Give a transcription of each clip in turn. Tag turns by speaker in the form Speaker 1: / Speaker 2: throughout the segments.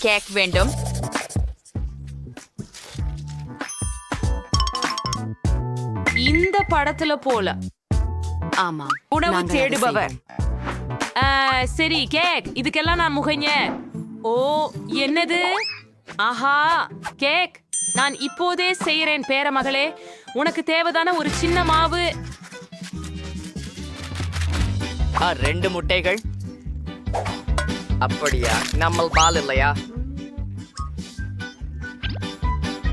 Speaker 1: Cake வேண்டும். இந்த படத்துல போல.
Speaker 2: ஆமா,
Speaker 1: உணவு
Speaker 2: நாங்கள் அதை
Speaker 1: தேடுபவர். சரி கேக், இதுக்கெல்லாம் நான் முகைஞ்ச. ஓ, என்னது? ஆஹா, கேக் நான் இப்போதே செய்யறேன் பேரமகளே. உனக்கு தேவைதான ஒரு சின்ன மாவு.
Speaker 3: 2 முட்டைகள். அப்படியா? நம்ம பால் இல்லையா?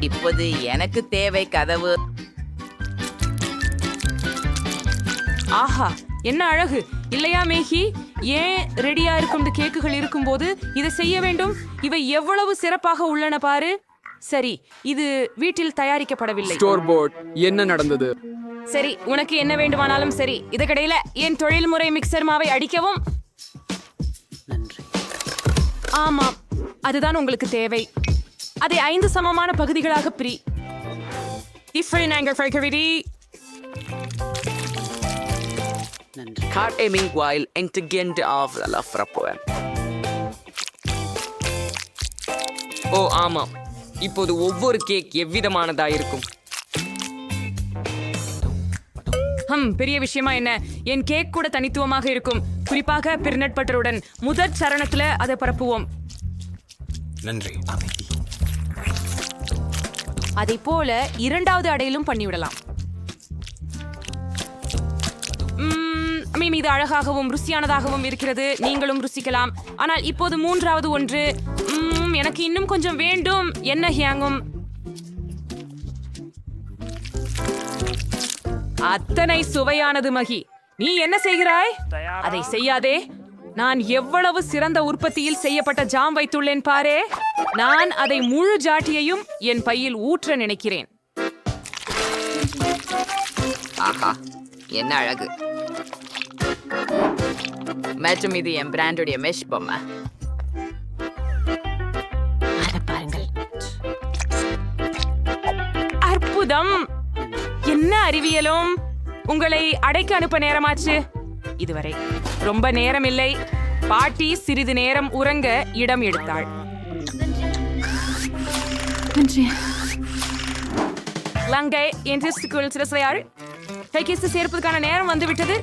Speaker 3: இப்போது எனக்கு தேவை கதவு.
Speaker 1: ஆஹா, என்ன அழகு இல்லையா மேகி? ஏன் ரெடியா இருக்கும் கேக்குகள் இருக்கும்போது இதை செய்ய வேண்டும்? இவை எவ்வளவு சிறப்பாக உள்ளன பாரு. சரி, இது வீட்டில் தயாரிக்கப்படவில்லை.
Speaker 4: Store board. என்ன நடந்தது?
Speaker 1: சரி, உனக்கு என்ன வேண்டுமானாலும் சரி. இதுக்கிடையில என் தொழில்முறை மிக்சர் மாவை அடிக்கவும்.
Speaker 2: நன்றி.
Speaker 1: ஆமாம், அதுதான் உங்களுக்கு தேவை. அதை 5 சமமான பகுதிகளாக பிரி.
Speaker 2: நன்றி.
Speaker 3: Cart a meanwhile intelligent of the love rapport.
Speaker 5: ஓ ஆமாம், இப்போது ஒவ்வொரு கேக் எவ்விதமானதா இருக்கும்?
Speaker 1: பெரிய விஷயமா என்ன? என் கேக் கூட தனித்துவமாக இருக்கும். குறிப்பாக பிர்னட் பட்டருடன் முதற் சரணத்துல அதை பரப்புவோம்.
Speaker 4: நன்றி.
Speaker 1: அதை போல 2வது அடையிலும் பண்ணிவிடலாம். இது அழகாகவும் ருசியானதாகவும் இருக்கிறது. நீங்களும் ருசிக்கலாம். ஆனால் இப்போது 3வது ஒன்று. எனக்கு இன்னும் கொஞ்சம் வேண்டும். என்ன ஹியாங்கும்? அத்தனை சுவையானது மகி. நீ என்ன செய்கிறாய்? அதை செய்யாதே. நான் எவ்வளவு சிறந்த உற்பத்தியில் செய்யப்பட்ட ஜாம் வைத்துள்ளேன் பாரே. நான் அதை முழு ஜாட்டியையும் என் பையில் ஊற்ற நினைக்கிறேன்.
Speaker 3: ஆஹா, என்ன அழகு. மற்றும் இது என் பிராண்டுடைய மெஷ் பொம்மை.
Speaker 2: அதை பாருங்கள்.
Speaker 1: அற்புதம். என்ன அறிவியலும். உங்களை அடைக்க அனுப்ப நேரமாச்சு. இதுவரை ரொம்ப நேரம் இல்லை. பாட்டி சிறிது நேரம் உறங்க இடம் எடுத்தாள்.
Speaker 2: நன்றி.
Speaker 1: லங்கை என்று சிறசையாள் கைகேசு சேர்ப்பதற்கான நேரம் வந்துவிட்டது.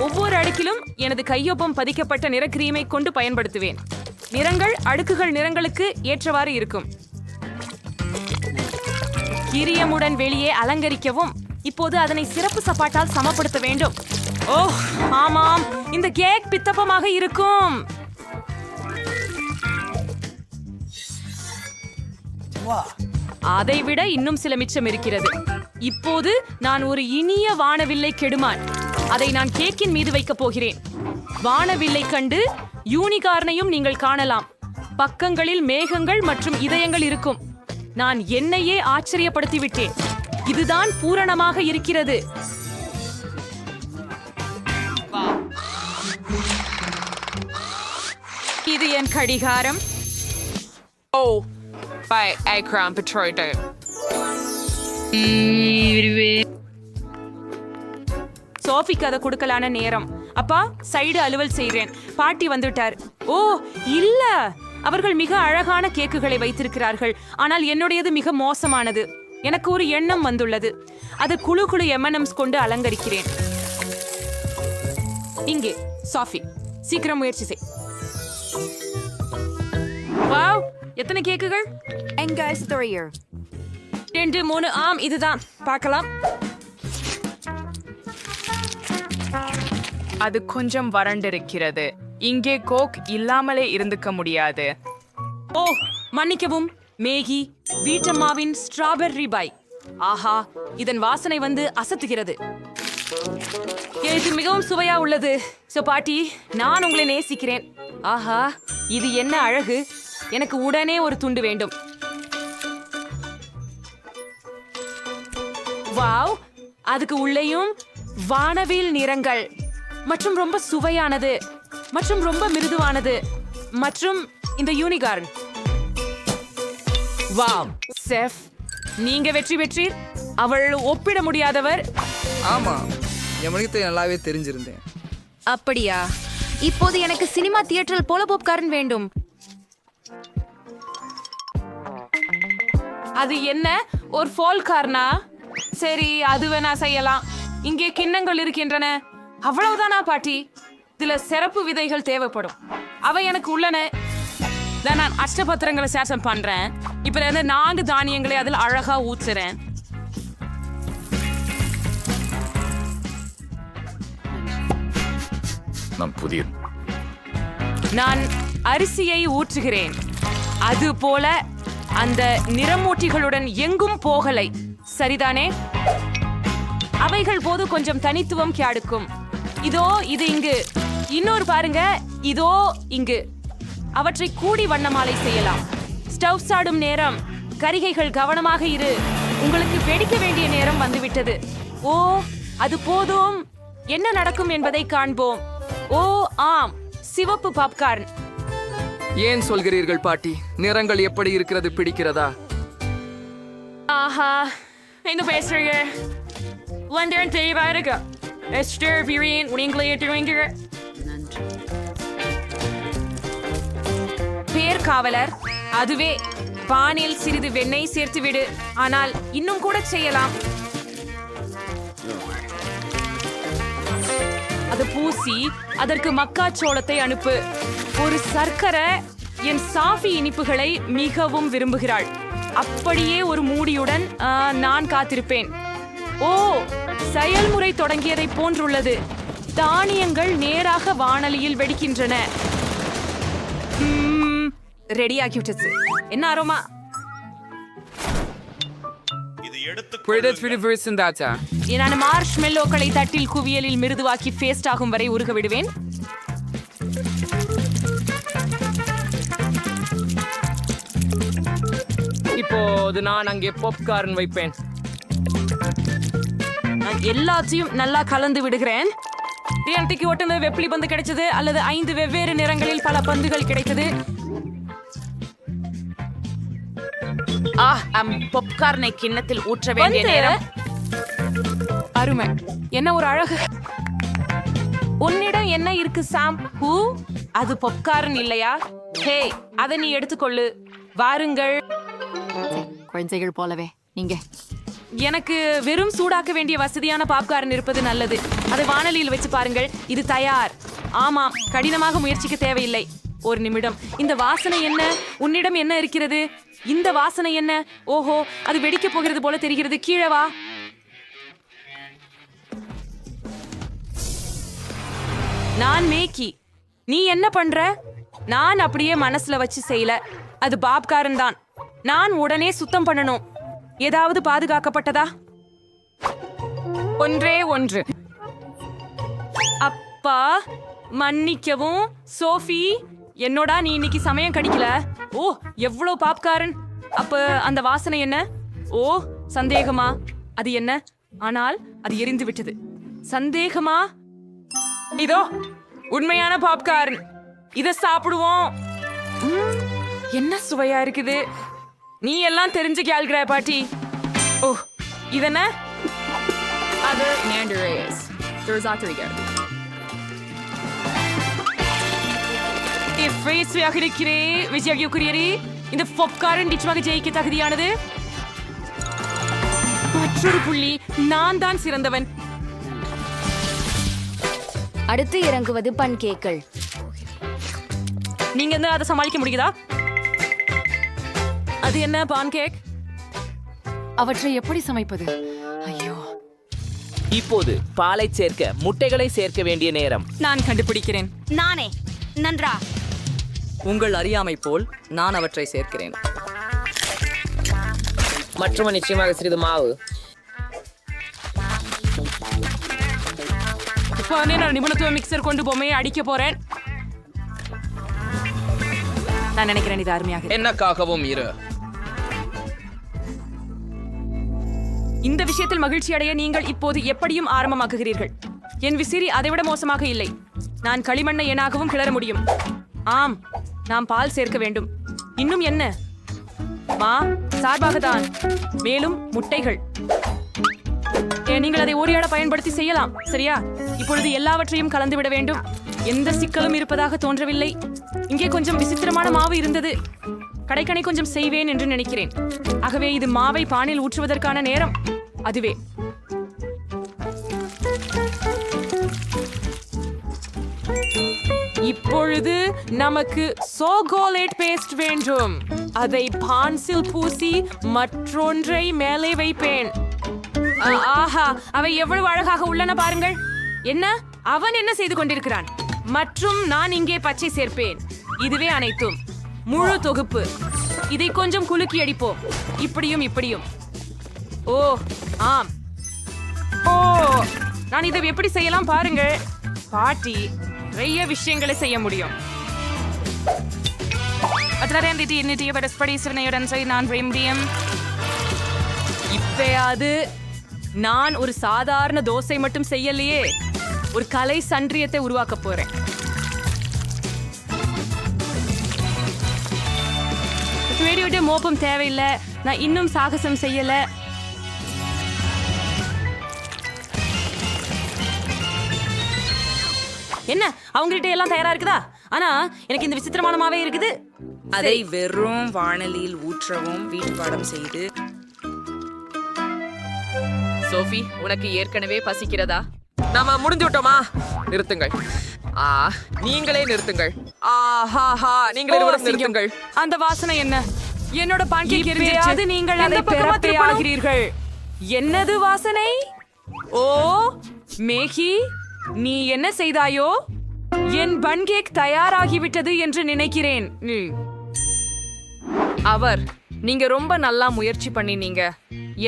Speaker 1: ஒவ்வொரு அடுக்கிலும் எனது கையொப்பம் பதிக்கப்பட்ட நிற கிரீமை கொண்டு பயன்படுத்துவேன். நிறங்கள் அடுக்குகள் நிறங்களுக்கு ஏற்றவாறு இருக்கும். கிரியமுடன் வெளியே அலங்கரிக்கவும். இப்போது அதனை சிறப்பு சப்பாட்டால் சமப்படுத்த வேண்டும். ஓ ஆமாம், இந்த கேக் பித்தப்பமாக இருக்கும். அதைவிட இன்னும் சில மிச்சம் இருக்கிறது. இப்போது நான் ஒரு இனிய வானவில்லை கெடுமான். அதை நான் கேக்கின் மீது வைக்கப் போகிறேன். வானவில்லை கண்டு யூனிகார்னையும் நீங்கள் காணலாம். பக்கங்களில் மேகங்கள் மற்றும் இதயங்கள் இருக்கும். நான் என்னையே ஆச்சரியப்படுத்தி விட்டேன். இதுதான் பூரணமாக இருக்கிறது. இது என் கடிகாரம்.
Speaker 5: ஓ பை ஐக்ராம் பெட்ரோய்டு.
Speaker 1: சோஃபிக்கு அதை கொடுக்கலான நேரம். அப்பா, சைடு அலுவல் செய்கிறேன். பாட்டி வந்துட்டார். ஓ இல்ல, அவர்கள் மிக அழகான கேக்குகளை வைத்திருக்கிறார்கள். ஆனால் என்னுடையது மிக மோசமானது. எனக்கு ஒரு எண்ணம் வந்துள்ளது. அது குழு குழு M&Ms கொண்டு அலங்கரிக்கிறேன். இங்கே சாஃபி, சீக்கிரம் முயற்சி செய். வாவ், எத்தனை கேக்குகள்? 2 3. ஆம், இதுதான். பார்க்கலாம்.
Speaker 5: அது கொஞ்சம் வறண்டிருக்கிறது. இங்கே கோக் இல்லாமலே இருந்துக்க முடியாது.
Speaker 1: ஓ மன்னிக்கவும் மேகி, வீட்டம்மாவின் ஸ்ட்ராபெர்ரி பை. ஆஹா, இதன் வாசனை வந்து அசத்துகிறது. எனக்கு மிகவும் சுவையா உள்ளது. சோ பாட்டி, நான் உங்களை நேசிக்கிறேன். ஆஹா, இது என்ன அழகு. எனக்கு உடனே ஒரு துண்டு வேண்டும். வாவ், அதுக்கு உள்ளேயும் வானவில் நிறங்கள் மற்றும் ரொம்ப சுவையானது மற்றும் ரொம்ப மிருதுவானது மற்றும் இந்த யூனிகார்ன். வாவ் செஃப், நீங்க வெற்றி பெற்றீர். அவள் ஒப்பிட முடியாதவர்.
Speaker 6: ஆமா, என் மொழித்தை நல்லாவே தெரிஞ்சிருந்தேன்.
Speaker 2: அப்படியா? இப்போது எனக்கு சினிமா தியேட்டரில் போல பாப்கார்ன் வேண்டும்.
Speaker 1: அது என்ன ஒரு ஃபோல்கார்னா? சரி, அது வேணா செய்யலாம். இங்கே கிண்ணங்கள் இருக்கின்றன. அவ்வளவுதானா பாட்டி? இதுல சிறப்பு விதைகள் தேவைப்படும். அவை எனக்கு உள்ளன. இதான் நான் அஷ்டபத்திரங்களை சேஷம் பண்றேன். இப்ப இருந்து 4 தானியங்களை அதில் அழகா ஊத்துறேன். நான் அரிசியை ஊற்றுகிறேன். அது போல அந்த நிறமூட்டிகளுடன் எங்கும் போகலை, சரிதானே? அவைகள் போது கொஞ்சம் தனித்துவம் கியாடுக்கும். இதோ இது இங்கு, இன்னொரு பாருங்க, இதோ இங்கு. அவற்றை கூடி வண்ணமாலை செய்யலாம். ஸ்டவ் சாடும் நேரம். கரிகைகள் கவனமாக இரு, உங்களுக்கு வெடிக்க வேண்டிய நேரம் வந்துவிட்டது. ஓ, அது போதும். என்ன நடக்கும் என்பதை காண்போம். ஓ ஆம், சிவப்பு பாப்கார்ன்.
Speaker 6: ஏன் சொல்கிறீர்கள் பாட்டி? நிறங்கள் எப்படி இருக்கிறது, பிடிக்கிறதா?
Speaker 1: ஆஹா, என்ன பேசுறீங்க? லண்டன் தெளிவா இருக்கு. எஸ்டர் வீரியன் உங்களே எடுத்துவீங்க.
Speaker 2: நன்றி.
Speaker 1: பேர் காவலர். அதுவே பானில் சிறிது வெண்ணெய் சேர்த்து விடு. ஆனால் இன்னும் கூட செய்யலாம். அது பூசி அதற்கு மக்காச்சோளத்தை அனுப்பு. ஒரு சர்க்கரை என் சாஃபி இனிப்புகளை மிகவும் விரும்புகிறாள். அப்படியே ஒரு மூடியுடன் நான் காத்திருப்பேன். ஓ, செயல்முறை தொடங்கியதை போன்றுள்ளது. தானியங்கள் நேராக வாணலியில் வெடிக்கின்றன. ரெடியாகிவிட்டது. என்ன அரோமா? நான் மார்ஷ் மெல்லோக்களை தட்டில் குவியலில் மிருதுவாக்கி பேஸ்ட் ஆகும் வரை உருக விடுவேன்.
Speaker 5: இப்போது நான் அங்கே பாப்கார்ன் வைப்பேன்.
Speaker 1: நான் எல்லாத்தையும் நல்லா கலந்து விடுகிறேன். டிஎன்டிக்கு ஒட்டுன வெப்பிலி பந்து கிடைச்சது, அல்லது 5 வெவ்வேறு நிறங்களில் பல பந்துகள் கிடைத்தது.
Speaker 3: பாப்கார்னை கிண்ணத்தில் ஊற்ற வேண்டிய நேரம்.
Speaker 1: அருமை, என்ன ஒரு அழகு. உன்னிடம் என்ன இருக்கு சாம்? ஹூ, அது பாப்கார்ன் இல்லையா? ஹே, அதை நீ எடுத்துக்கொள்ளு. வாருங்கள்.
Speaker 2: குழந்தைகள் போலவே நீங்க.
Speaker 1: எனக்கு வெறும் சூடாக்க வேண்டிய வசதியான பாப்கார்ன் இருப்பது நல்லது. அதை வாணலியில் வச்சு பாருங்கள். இது தயார். ஆமாம், கடினமாக முயற்சிக்க தேவையில்லை. ஒரு நிமிடம். இந்த வாசனை என்ன? உன்னிடம் என்ன இருக்கிறது? இந்த வாசனை என்ன? ஓஹோ, அது வெடிக்க போகிறது போல தெரிகிறது. கீழே வா. நான் மேக்கி. நீ என்ன பண்ற? நான் அப்படியே மனசுல வச்சு செய்யல. அது பாப்காரன் தான். நான் உடனே சுத்தம் பண்ணணும். ஏதாவது பாதுகாக்கப்பட்டதா? ஒன்றே ஒன்று. அப்பா, மன்னிக்கவும் சோஃபி. என்னோட நீ இன்னைக்கு சமயம் கடிக்கல. ஓ, எவ்வளவு பாப்காரன். அப்ப அந்த வாசனை என்ன? ஓ, சந்தேகமா? அது என்ன? ஆனால் அது எரிந்து விட்டது. சந்தேகமா? இதோ உண்மையான பாப்கார்ன். இத சாப்பிடுவோம். என்ன சுவையா இருக்குது. நீ எல்லாம் தெரிஞ்சு கேள்கிற பாட்டி. ஓ, இதென்ன?
Speaker 5: அது Mandarins. Rodrigo.
Speaker 1: இந்த பாப்கார்ன் நிச்சயமாக ஜெயிக்க தகுதியானது. மற்றொரு புள்ளி. நான் தான் சிறந்தவன்.
Speaker 7: அடுத்து இறங்குவது பன்கேக்கள்.
Speaker 1: நீங்க என்ன அதை சமாளிக்க முடியுதா? அது என்ன பான்கேக்?
Speaker 2: அவற்றை எப்படி சமைப்பது? ஐயோ,
Speaker 8: இப்போது பாலை சேர்க்க முட்டைகளை சேர்க்க வேண்டிய நேரம்.
Speaker 1: நான் கண்டுபிடிக்கிறேன்.
Speaker 7: நானே. நன்றா.
Speaker 6: உங்கள் அறியாமை போல் நான் அவற்றை சேர்க்கிறேன்.
Speaker 8: மற்றும் நிச்சயமாக சிறிது மாவு.
Speaker 1: இப்போ நான் நிபுணத்துவ மிக்சர் கொண்டு பொம்மையை அடிக்க போறேன். நான் நினைக்கிறேன் இது அருமையாக.
Speaker 4: என்னக்காகவும் இரு.
Speaker 1: இந்த விஷயத்தில் மகிழ்ச்சி அடைய நீங்கள் இப்போது எப்படியும் ஆரம்பமாக்குகிறீர்கள். என் விசிறி அதைவிட மோசமாக இல்லை. நான் களிமண்ணை எனாகவும் கிளற முடியும். ஆம், நாம் பால் சேர்க்க வேண்டும். இன்னும் என்ன? மா சார்பாக தான். மேலும் முட்டைகள். நீங்கள் அதை ஓரியாட பயன்படுத்தி செய்யலாம், சரியா? இப்பொழுது எல்லாவற்றையும் கலந்து விட வேண்டும். எந்த சிக்கலும் இருப்பதாக தோன்றவில்லை. இங்கே கொஞ்சம் விசித்திரமான மாவு இருந்தது. கடைக்கணை கொஞ்சம் செய்வேன் என்று நினைக்கிறேன். ஆகவே இது மாவை பானில் ஊற்றுவதற்கான நேரம். அதுவே இப்பொழுது நமக்கு சோகோலேட் பேஸ்ட் வேண்டும். அதை பான்சில் பூசி மற்றொன்றை மேலே வைப்பேன். ஆஹா, அவை எவ்வளவு அழகாக உள்ளன பாருங்கள். என்ன, அவன் என்ன செய்து கொண்டிருக்கிறான்? மற்றும் நான் இங்கே பச்சை சேர்ப்பேன். இதுவே அனைத்தும், முழு தொகுப்பு. இதை கொஞ்சம் குலுக்கி அடிப்போம். இப்படியும் இப்படியும். ஓ ஆம், ஓ நான் இதை எப்படி செய்யலாம் பாருங்கள். பாட்டி நிறைய விஷயங்களை செய்ய முடியும். இப்பயாவது நான் ஒரு சாதாரண தோசை மட்டும் செய்யலையே, ஒரு கலை சன்றியத்தை உருவாக்க போறேன். விட்டு மோப்பம் தேவையில்லை. நான் இன்னும் சாகசம் செய்யல. என்ன, அவங்ககிட்ட எல்லாம் தயாரா இருக்குதா? ஆனா எனக்கு இந்த விசித்திரமான மாவே இருக்குது.
Speaker 3: அதை வெறும் வாணலியில் ஊற்றவும் வீட்டு பாடம் செய்து.
Speaker 5: சோஃபி, உனக்கு ஏற்கனவே பசிக்கிறதா?
Speaker 6: நாம முடிஞ்சு விட்டோமா? நிறுத்துங்கள். நீங்களே நிறுத்துங்கள். ஆஹாஹா, நீங்களே நிறுத்துங்கள்.
Speaker 1: அந்த வாசனை என்ன? என்னோட பான்கேக் எரிஞ்சிருச்சு. நீங்கள் அதை பெறப்பையாகிறீர்கள். என்னது வாசனை? ஓ மேகி, நீ என்ன செய்தாயோ? என் பன்கேக் தயாராகிவிட்டது என்று நினைக்கிறேன்.
Speaker 5: நீங்க ரொம்ப நல்லா முயற்சி பண்ணினீங்க.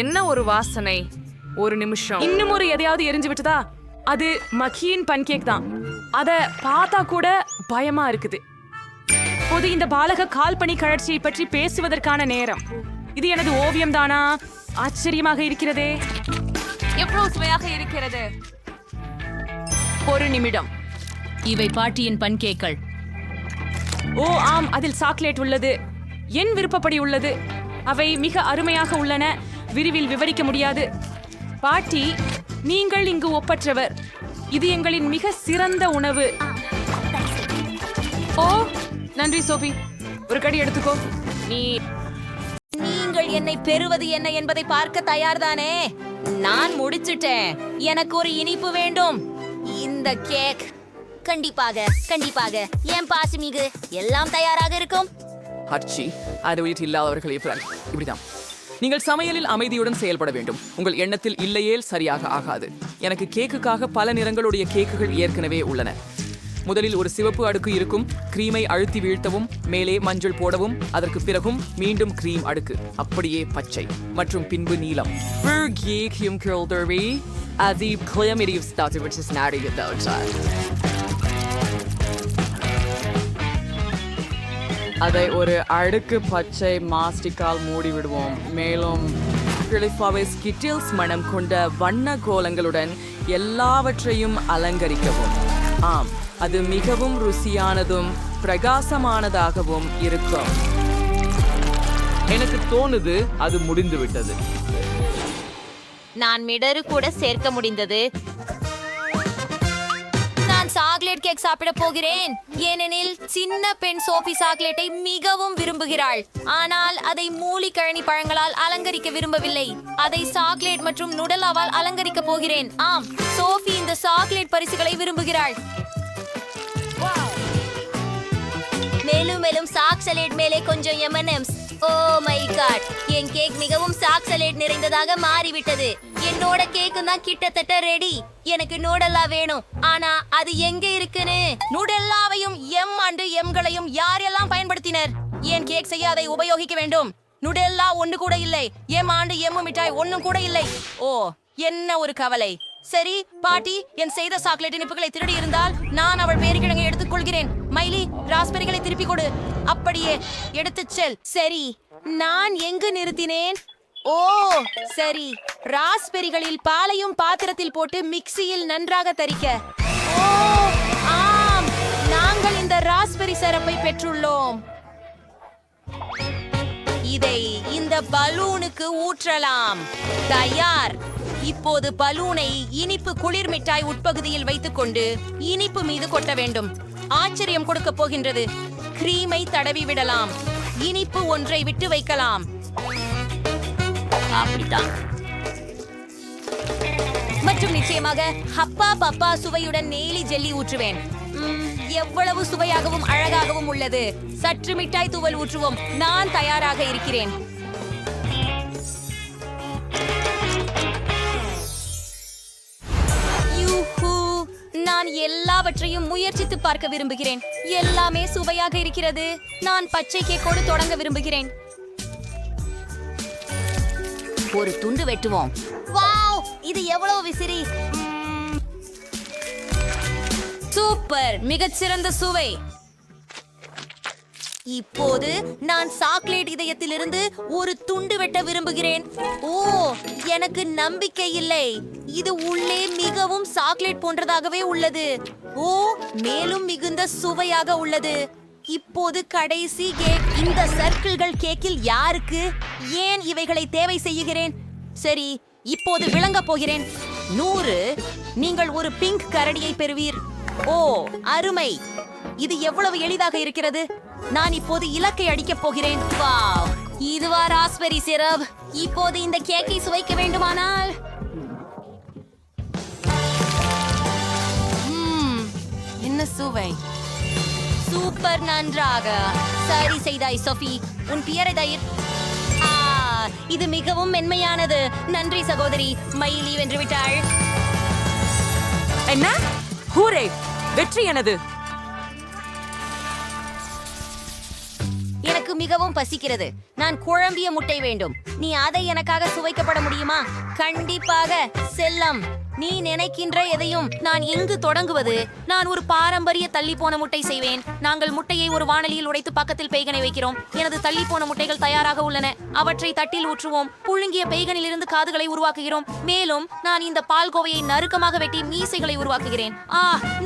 Speaker 5: என்ன ஒரு வாசனை! ஒரு நிமிஷம்,
Speaker 1: இன்னும் ஒரு எதையாவது எரிஞ்சு விட்டதா? அது மக்கியின் பன்கேக் தான். அத பார்த்தா கூட பயமா இருக்குது. பொது இந்த பாலக கால்பனி கழற்சியை பற்றி பேசுவதற்கான நேரம். இது எனது ஓவியம் தானா? ஆச்சரியமாக இருக்கிறதே.
Speaker 2: எவ்வளவு சுவையாக இருக்கிறது.
Speaker 1: ஒரு நிமிடம்.
Speaker 7: இவை பாட்டியின் பன்கேக்கள்.
Speaker 1: ஓ ஆம், அதில் சாக்லேட் உள்ளது. என் விருப்பப்படி உள்ளது. அவை மிக அருமையாக உள்ளன. விரிவில் விவரிக்க முடியாது. பாட்டி, நீங்கள் இங்கு ஒப்பற்றவர். இது எங்களின் மிக சிறந்த உணவு. ஓ நன்றி சோபி, ஒரு கடி எடுத்துக்கோ.
Speaker 7: நீங்கள் என்னை பெறுவது என்ன என்பதை பார்க்க தயார்தானே? நான் முடிச்சிட்டேன். எனக்கு ஒரு இனிப்பு வேண்டும். இந்த கேக் கண்டிப்பாக கண்டிப்பாக என் பாசிமிகு எல்லாம் தயாராக இருக்கும்.
Speaker 6: ஹர்ச்சி, அது வீட்டில் இல்லாதவர்கள் இப்படிதான். நீங்கள் சமையலில் அமைதியுடன் செயல்பட வேண்டும். உங்கள் எண்ணத்தில் இல்லையேல் சரியாக ஆகாது. எனக்கு கேக்குக்காக பல நிறங்களுடைய கேக்குகள் ஏற்கனவே உள்ளன. முதலில் ஒரு சிவப்பு அடுக்கு இருக்கும். கிரீமை அழுத்தி வீழ்த்தவும், மேலே மஞ்சள் போடவும், அதற்கு பிறகும் மீண்டும் கிரீம் அடுக்கு, அப்படியே பச்சை மற்றும் பின்பு நீலம்.
Speaker 5: அதை ஒரு அடுக்கு பச்சை மாஸ்டிக்கால் மூடி விடுவோம். மேலும் ஸ்கிட்டில்ஸ் மனம் கொண்ட வண்ண கோலங்களுடன் எல்லாவற்றையும் அலங்கரிக்கவும். ஆம், அது மிகவும் ருசியானதும் பிரகாசமானதாகவும் இருக்கும். எனக்கு தோணுது அது முடிந்து விட்டது.
Speaker 7: நான் மிடரு கூட சேர்க்க முடிந்தது. நான் சாக்லேட் கேக் சாப்பிட போகிறேன். ஏனெனில் சின்ன பெண் சோஃபி சாக்லேட்டை மிகவும் விரும்புகிறாள். ஆனால் அதை மூலிகழனி பழங்களால் அலங்கரிக்க விரும்பவில்லை. அதை சாக்லேட் மற்றும் நுடலாவால் அலங்கரிக்க போகிறேன். ஆம், சோஃபி இந்த சாக்லேட் பரிசுகளை விரும்புகிறாள். மேலும் மேலும் சாக்லேட் மேலே கொஞ்சம் M&Ms. ஓ மை காட், என் கேக் மிகவும் சாக்லேட் நிறைந்ததாக மாறிவிட்டது. என்னோட கேக்கு தான் கிட்டத்தட்ட ரெடி. எனக்கு நூடல்லா வேணும். ஆனா அது எங்க இருக்குன்னு? நூடல்லாவையும் M&Mகளையும் யாரெல்லாம் பயன்படுத்தினர்? என் கேக் செய்ய அதை உபயோகிக்க வேண்டும். நூடல்லா ஒன்று கூட இல்லை. M&M மிட்டாய் ஒன்னும் கூட இல்லை. ஓ, என்ன ஒரு கவலை. சரி பாட்டி, என் செய்த சாக்லேட் இனிப்புகளை திருடி இருந்தால் நான் அவள் பேரிக்கிழங்கை எடுத்துக் கொள்கிறேன். மைலி, ராஸ்பெரிகளை திருப்பி கொடு. அப்படியே எடுத்துச் செல். சரி, நான் எங்கு நிறுத்தினேன்? ஓ சரி, ராஸ்பெரிகளில் பாலையும் பாத்திரத்தில் போட்டு மிக்சியில் நன்றாக தரிக்க. ஓ ஆம், நாங்கள் இந்த ராஸ்பெரி சிரப்பை பெற்றுள்ளோம். இதை இந்த பலூனுக்கு ஊற்றலாம். தயார். இப்போது பலூனை இனிப்பு குளிர் மிட்டாய் உட்பகுதியில் வைத்துக்கொண்டு இனிப்பு மீது கொட்ட வேண்டும். ஆச்சரியம் கொடுக்க போகின்றது. கிரீமை தடவி விடலாம். இனிப்பு ஒன்றை விட்டு வைக்கலாம்.
Speaker 8: அப்படித்தான்.
Speaker 7: மற்றும் நிச்சயமாக ஹப்பா பப்பா சுவையுடன் நெய்லி ஜெல்லி ஊற்றுவேன். எவ்வளவு சுவையாகவும் அழகாகவும் உள்ளது. சற்று மிட்டாய் தூவல் ஊற்றுவோம். நான் தயாராக இருக்கிறேன். யூஹூ, நான் எல்லாவற்றையும் முயற்சித்து பார்க்க விரும்புகிறேன். எல்லாமே சுவையாக இருக்கிறது. நான் பச்சை கேக்கோடு தொடங்க விரும்புகிறேன். ஒரு துண்டு வெட்டுவோம். வாவ், இது எவ்வளவு விசிறி! சூப்பர், மிகச்சிறந்த சுவை. இப்போது நான் சாக்லேட் இதயத்திலிருந்து ஒரு துண்டு வெட்ட விரும்புகிறேன். ஓ, எனக்கு நம்பிக்கை இல்லை. இது உள்ளே மிகவும் சாக்லேட் போன்றதாகவே உள்ளது. ஓ, மேலும் மிகுந்த சுவையாக உள்ளது. இப்போது கடைசி கேக். இந்த சர்க்கிள்கள் கேக்கில் யாருக்கு? ஏன் இவைகளை தேவை செய்கிறேன்? சரி, இப்போது விளங்க போகிறேன். 100. நீங்கள் ஒரு பிங்க் கரடியை பெறுவீர். ஓ, அருமை! இது எவ்வளவு எளிதாக இருக்கிறது. நான் இப்போது இலக்கை அடிக்கப் போகிறேன். வாவ், இதுவா ராஸ்பெரி சிரப்? இப்போது இந்த கேக்கை சுவைக்க வேண்டுமானால் என்ன சுவை! சூப்பர், நன்றாக சரி செய்தாய் சோஃபி. உன் பியரை தயிர். இது மிகவும் மென்மையானது. நன்றி சகோதரி. மயிலி வென்று விட்டாள்.
Speaker 5: என்ன? ஹூரே! வெற்றி எனது.
Speaker 7: எனக்கு மிகவும் பசிக்கிறது. நான் குழம்பிய முட்டை வேண்டும். நீ அதை எனக்காக சுவைக்கப்பட முடியுமா? கண்டிப்பாக செல்லம். நீ நினைக்கின்ற எதையும். நான் எங்கு தொடங்குவது? நான் ஒரு பாரம்பரிய தள்ளி போன முட்டை செய்வேன். நாங்கள் முட்டையை ஒரு வாணலியில் உடைத்து பக்கத்தில் பெய்கனை வைக்கிறோம். எனது தள்ளி போன முட்டைகள் தயாராக உள்ளன. அவற்றை தட்டில் ஊற்றுவோம். புழுங்கிய பெய்கனில் இருந்து காதுகளை உருவாக்குகிறோம். மேலும் நான் இந்த பால்கோவையை நறுக்கமாக வெட்டி மீசைகளை உருவாக்குகிறேன்.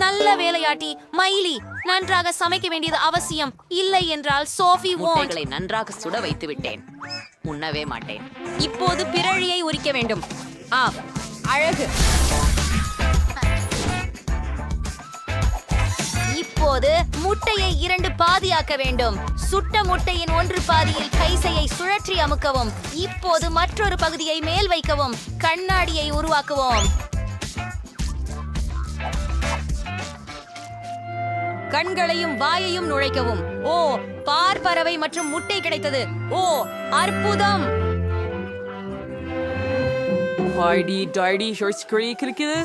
Speaker 7: நல்ல வேலையாட்டி மயிலி. நன்றாக சமைக்க வேண்டியது அவசியம். இல்லை என்றால் சோஃபி
Speaker 2: முட்டைகளை நன்றாக சுட வைத்து விட்டேன். உண்ணவே மாட்டேன்.
Speaker 7: இப்போது பிறழியை உரிக்க வேண்டும். அழகு. இப்போது முட்டையை 2 பாதியாக்க வேண்டும். சுட்ட முட்டையின் 1 பாதியில் கைசையை சுழற்றி அமுக்கவும். இப்போது மற்றொரு பகுதியை மேல் வைக்கவும். கண்ணாடியை உருவாக்குவோம். கண்களையும் வாயையும் நுழைக்கவும். ஓ, பார்பறவை மற்றும் முட்டை கிடைத்தது. ஓ, அற்புதம்!
Speaker 6: ஹாய்டி டாய்டி ஷோர்ட்ஸ் இருக்கிறது.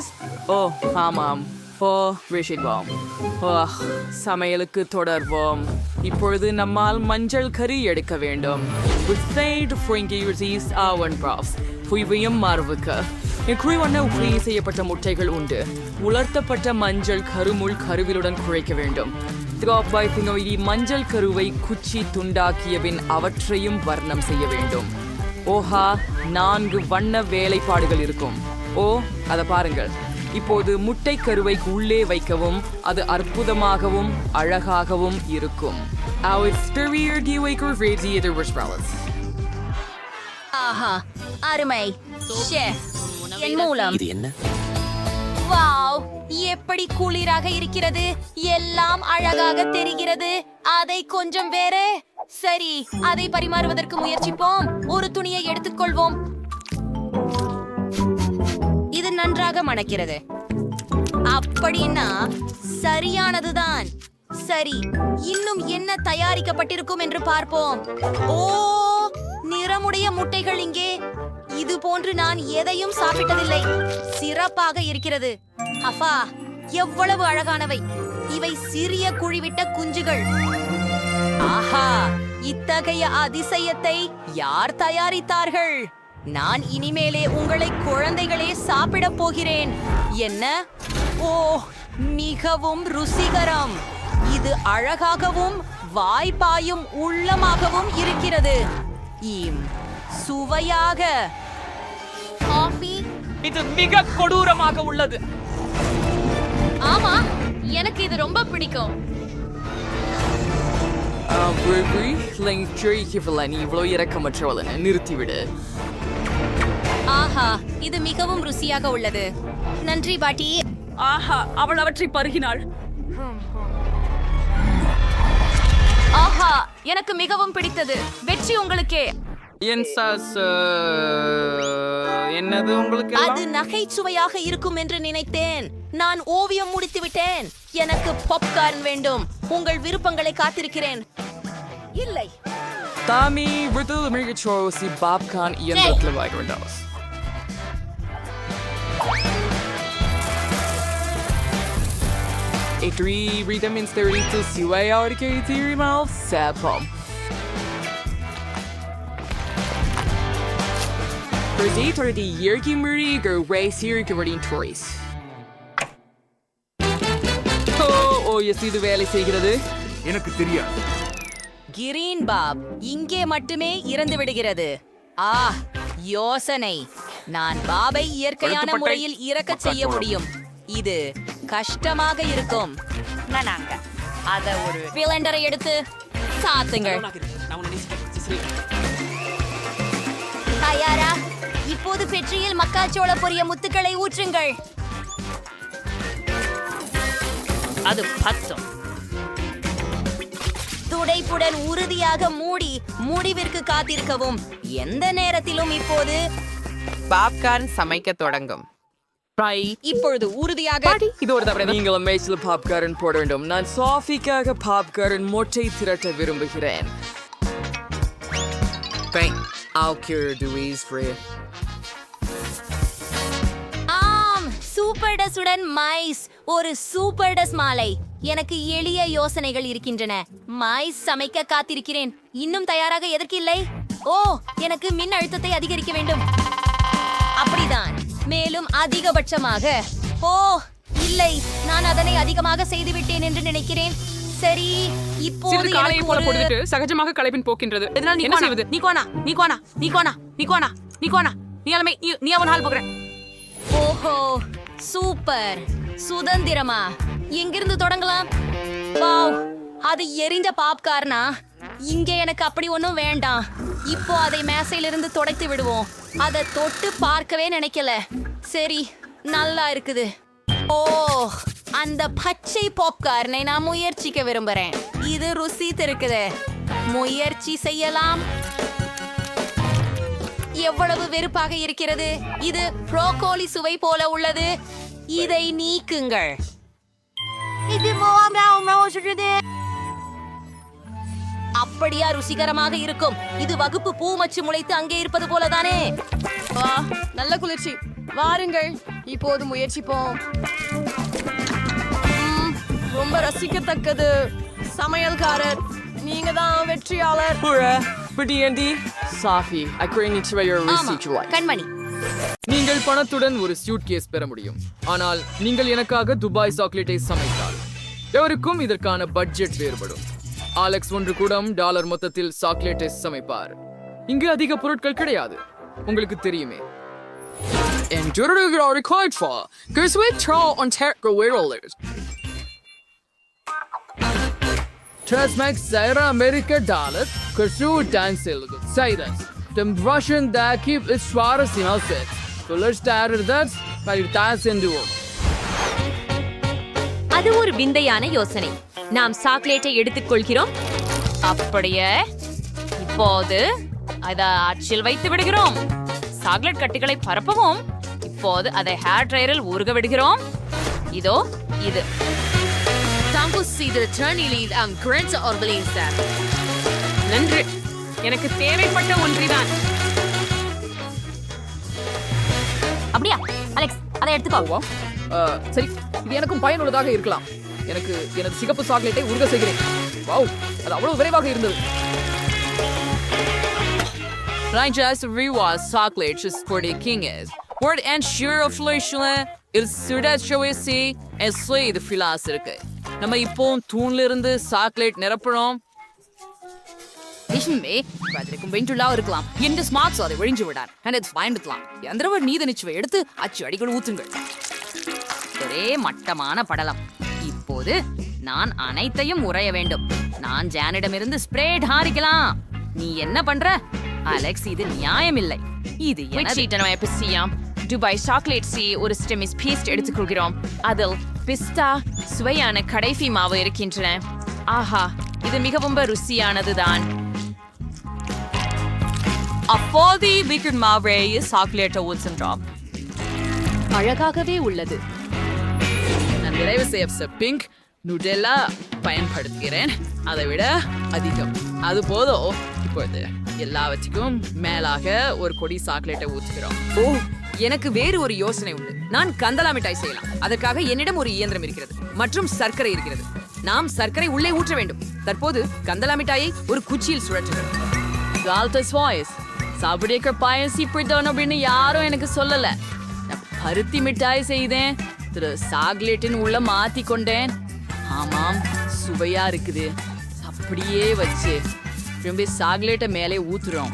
Speaker 6: ஓ, ஆமாம். ஓ, ரிஷிட்வோம். சமையலுக்கு தொடர்வோம். இப்பொழுது நம்மால் மஞ்சள் கறி எடுக்க வேண்டும். மாறுவுக்கு செய்யப்பட்ட முட்டைகள் உண்டு. உலர்த்தப்பட்ட மஞ்சள் கருமுள் கருவிலுடன் குழைக்க வேண்டும். மஞ்சள் கருவை குச்சி துண்டாக்கிய பின் அவற்றையும் வர்ணம் செய்ய வேண்டும். ஓஹா, 4 வண்ண வேலைப்பாடுகள் இருக்கும். ஓ, அதை பாருங்கள். இப்போது முட்டை கருவை உள்ளே வைக்கவும். அது அற்புதமாகவும் அழகாகவும் இருக்கும்.
Speaker 7: ஆஹா, அருமை. ஷெஃப், என் மூலம்.
Speaker 8: இது என்ன?
Speaker 7: வாவ், எப்படி குளிராக இருக்கிறது. எல்லாம் அழகாக தெரிகிறது. அதை கொஞ்சம் வேற. சரி, அதை பரிமாறுவதற்கு முயற்சிப்போம். ஒரு துணியை எடுத்துக்கொள்வோம். இது நன்றாக மணக்கிறது. அப்படின்னா சரியானதுதான். சரி, இன்னும் என்ன தயாரிக்கப்பட்டிருக்கும் என்று பார்ப்போம். ஓ, நிறமுடைய முட்டைகள் இங்கே. இது போன்று நான் எதையும் சாப்பிட்டதில்லை. சிறப்பாக இருக்கிறது. அப்பா, எவ்வளவு அழகானவை. இவை சிறிய குழிவிட்ட குஞ்சுகள். ஆஹா, இத்தகைய அதிசயத்தை யார் தயாரித்தார்கள்? நான் இனிமேலே உங்களை குழந்தைகளே சாப்பிடப் போகிறேன். என்ன? ஓ, மிகவும் ருசிகரம். இது அழகாகவும் வாய்ப்பாயும் உள்ளமாகவும் இருக்கிறது. சுவையாக. காஃபி.
Speaker 5: இது மிக கொடூரமாக உள்ளது.
Speaker 2: ஆமா, எனக்கு இது ரொம்ப பிடிக்கும்.
Speaker 6: இவ்வளோ இறக்கமற்றவளன நிறுத்திவிடு.
Speaker 7: ஆஹா, இது மிகவும் ருசியாக உள்ளது. நன்றி பாட்டி.
Speaker 1: ஆஹா, அவள் அவற்றை பருகினாள்.
Speaker 2: ஆஹா,
Speaker 1: எனக்கு மிகவும் பிடித்தது. வெற்றி உங்களுக்கே.
Speaker 6: என் சாஸ் என்னது உங்களுக்கு
Speaker 7: அது நகைச்சுவையாக இருக்கும் என்று நினைத்தேன். நான் ஓவியம் முடித்து விட்டேன். எனக்கு பாப்கார்ன் வேண்டும். உங்கள் விருப்பங்களை காத்திருக்கிறேன். இல்லை,
Speaker 6: தாமி விருது மிகச்சோசி பாப்கார்ன் இயந்திரத்தில் வாங்க வேண்டாம். Itri vitamins தெரிவித்து சுவையாக தீரிமால் சாப்பம். பிரதேசத்தை இயற்கை முறைகள் ரேசியர்களின் சாய்ஸ். ஓ எஸ் இது வேலை செய்கிறது.
Speaker 9: எனக்கு தெரியாது.
Speaker 2: கிரீன் பாப் இங்கே மட்டுமே இறந்து விடுகிறது. யோசனை. நான் பாபை இயற்கையான முறையில் இறக்கச் செய்ய முடியும். இது கஷ்டமாக இருக்கும். நாங்க அத ஒரு பிளண்டரை எடுத்து சாத்துங்கள்.
Speaker 7: தயாரா? இப்போது பெற்றியில் மக்காச்சோள பொரிய முத்துக்களை ஊற்றுங்கள்.
Speaker 2: அது பத்தும்.
Speaker 7: துடைப்புடன் உறுதியாக மூடி முடிவிற்கு காத்திருக்கவும். எந்த நேரத்திலும் இப்போது
Speaker 3: பாப்கார்ன் சமைக்க தொடங்கும்.
Speaker 2: இப்பொழுது உறுதியாக
Speaker 6: இது ஒரு தவறு. நீங்கள் மேய்ச்சல் பாப்கார்ன் போட வேண்டும். நான் சாஃபிக்காக பாப்கார்ன் மொட்டை திரட்ட விரும்புகிறேன்.
Speaker 7: சூப்பர் டஸுடன் மைஸ். ஒரு சூப்பர் டஸ் மாலை. எனக்கு எளிய யோசனைகள் இருக்கின்றன. மைஸ் சமைக்க காத்திருக்கிறேன். இன்னும் தயாராக எதற்கில்லை? எனக்கு மின் அழுத்தத்தை அதிகரிக்க வேண்டும். அப்படிதான். மேலும் அதிகபட்சமாக. இல்லை, நான் அதனை அதிகமாக செய்துவிட்டேன் என்று நினைக்கிறேன். சரி, இப்போது
Speaker 5: காலையை போல
Speaker 7: எனக்கு
Speaker 5: போட்டுட்டு சகஜமாக களைப்பின் போக்கின்றது.
Speaker 1: இதனால்
Speaker 5: என்ன செய்வது?
Speaker 1: நீ அவன் ஹால் போகிறேன்.
Speaker 7: ஓஹோ, சூப்பர். சுதந்திரமா? எங்கிருந்து தொடங்கலாம்? வாவ், அது எரிஞ்ச பாப்கார்னா? இங்கே எனக்கு அப்படி ஒன்றும் வேண்டாம். இப்போ அதை மேசையிலிருந்து துடைத்து விடுவோம். அதை தொட்டு பார்க்கவே நினைக்கல. சரி, நல்லா இருக்குது. அந்த பச்சை பாப்கார்னை நான் முயற்சிக்க விரும்புறேன். இது ருசித்து இருக்குது. முயற்சி செய்யலாம். எவ்வளவு வெறுப்பாக இருக்கிறது. இது ப்ரோக்கோலி சுவை போல உள்ளது. இதை நீக்குங்கள். அப்படியா ருசிகரமாக இருக்கும். இது வகுப்பு பூ மச்சு முளைத்து அங்கே இருப்பது போலதானே.
Speaker 1: நல்ல குளிர்ச்சி. வாருங்கள், இப்போது முயற்சிப்போம். ரொம்ப ரசிக்கத்தக்கது. சமையல்காரர், நீங்க தான் வெற்றியாளர்.
Speaker 6: சாஃபி
Speaker 7: கண்மணி,
Speaker 6: நீங்கள் பணத்துடன் ஒரு சூட்கேஸ் பெற முடியும். ஆனால் நீங்கள் எனக்காக துபாய் சாக்லேட்டை சமைத்தால் எவருக்கும் இதற்கான பட்ஜெட் வேறுபடும். ஆலெக்ஸ் $1 மொத்தத்தில் சாக்லேட்டை சமைப்பார். இங்கு அதிக பொருட்கள் கிடையாது, உங்களுக்கு தெரியுமே.
Speaker 1: அது ஒரு விந்தையான யோசனை. நாம் சாக்லேட்டை எடுத்துக்கொள்கிறோம். அப்படியே இப்போது அதை அச்சில் வைத்து விடுகிறோம். சாக்லேட் கட்டிகளை பரப்பவும். இப்போது அதை ஹேர் ட்ரையரில் ஊறுக விடுகிறோம். இதோ இது. நன்று. எனக்கு தேவைப்பட்ட ஒன்றிதான்.
Speaker 7: அப்படியா அலெக்ஸ், அதை எடுத்துக்கோ.
Speaker 6: சரி, இது எனக்கும் பயனுள்ளதாக இருக்கலாம். எனக்கு எனது சிகப்பு சாக்லேட்டை உருக செய்கிறேன். வாவ், அது அவ்வளவு விரைவாக இருந்தது. Rangers rewards chocolate is for the king is. Word and sure of Leishland is Sudat Shawisi and Slay the philosopher. நம்ம இப்போ தூண்ல இருந்து சாக்லேட் நிரப்புறோம்.
Speaker 2: நிஷ்மே பதிலுக்கும் வெண்டுலா இருக்கலாம். எந்த ஸ்மார்ட்ஸ் அதை ஒழிஞ்சு விடார். அதை பயன்படுத்தலாம். எந்திரவர் நீத நிச்சுவை எடுத்து அச்சு அடிகள் ஊத்துங்கள். ஒரே மட்டமான படலம். இப்போது நான் அனைத்தையும் உறைய வேண்டும். நான் ஜானிடமிருந்து ஸ்ப்ரேட் ஹாரிக்கலாம். நீ என்ன பண்ற அலெக்ஸ்? இது நியாயமில்லை. இது
Speaker 1: என்ன? துபாய் சாக்லேட்ஸை ஒரு ஸ்டெமிஸ் பீஸ்ட் எடுத்துக்கொள்கிறோம். அதில் பிஸ்தா சுவையான கடைசி மாவு இருக்கின்றன. ஆஹா,
Speaker 2: இது மிகவும் ருசியானதுதான். அப்போது வீக்கெண்ட் மாவே சாக்லேட்டை ஊற்றுன்றோம்.
Speaker 1: அழகாகவே உள்ளது.
Speaker 6: நான் நிறைவு செய்ய பிங்க் நுடெல்லா பயன்படுத்துகிறேன். அதை விட அதிகம் அது போதும். இப்பொழுது எல்லாவற்றுக்கும் மேலாக ஒரு கொடி சாக்லேட்டை ஊற்றுகிறோம்.
Speaker 2: ஓ, எனக்கு வேறு ஒரு யோசனை உண்டு. நான் கந்தலா மிட்டாய் செய்யலாம். அதற்காக என்னிடம் ஒரு இயந்திரம் இருக்கிறது மற்றும் சர்க்கரை இருக்கிறது. நாம் சர்க்கரை உள்ளே ஊற்ற வேண்டும். தற்போது கந்தலா மிட்டாயை ஒரு குச்சியில் சுழற்றுகிறோம்.
Speaker 1: கால்டஸ் வாய்ஸ் சாப்பிடிய பாயசி பிடித்தவன் அப்படின்னு யாரும் எனக்கு சொல்லல. நான் பருத்தி மிட்டாய் செய்தேன். சாக்லேட்டின் உள்ள மாத்தி கொண்டேன். ஆமாம், சுவையா இருக்குது. அப்படியே வச்சு திரும்பி சாக்லேட்டை மேலே ஊத்துறோம்.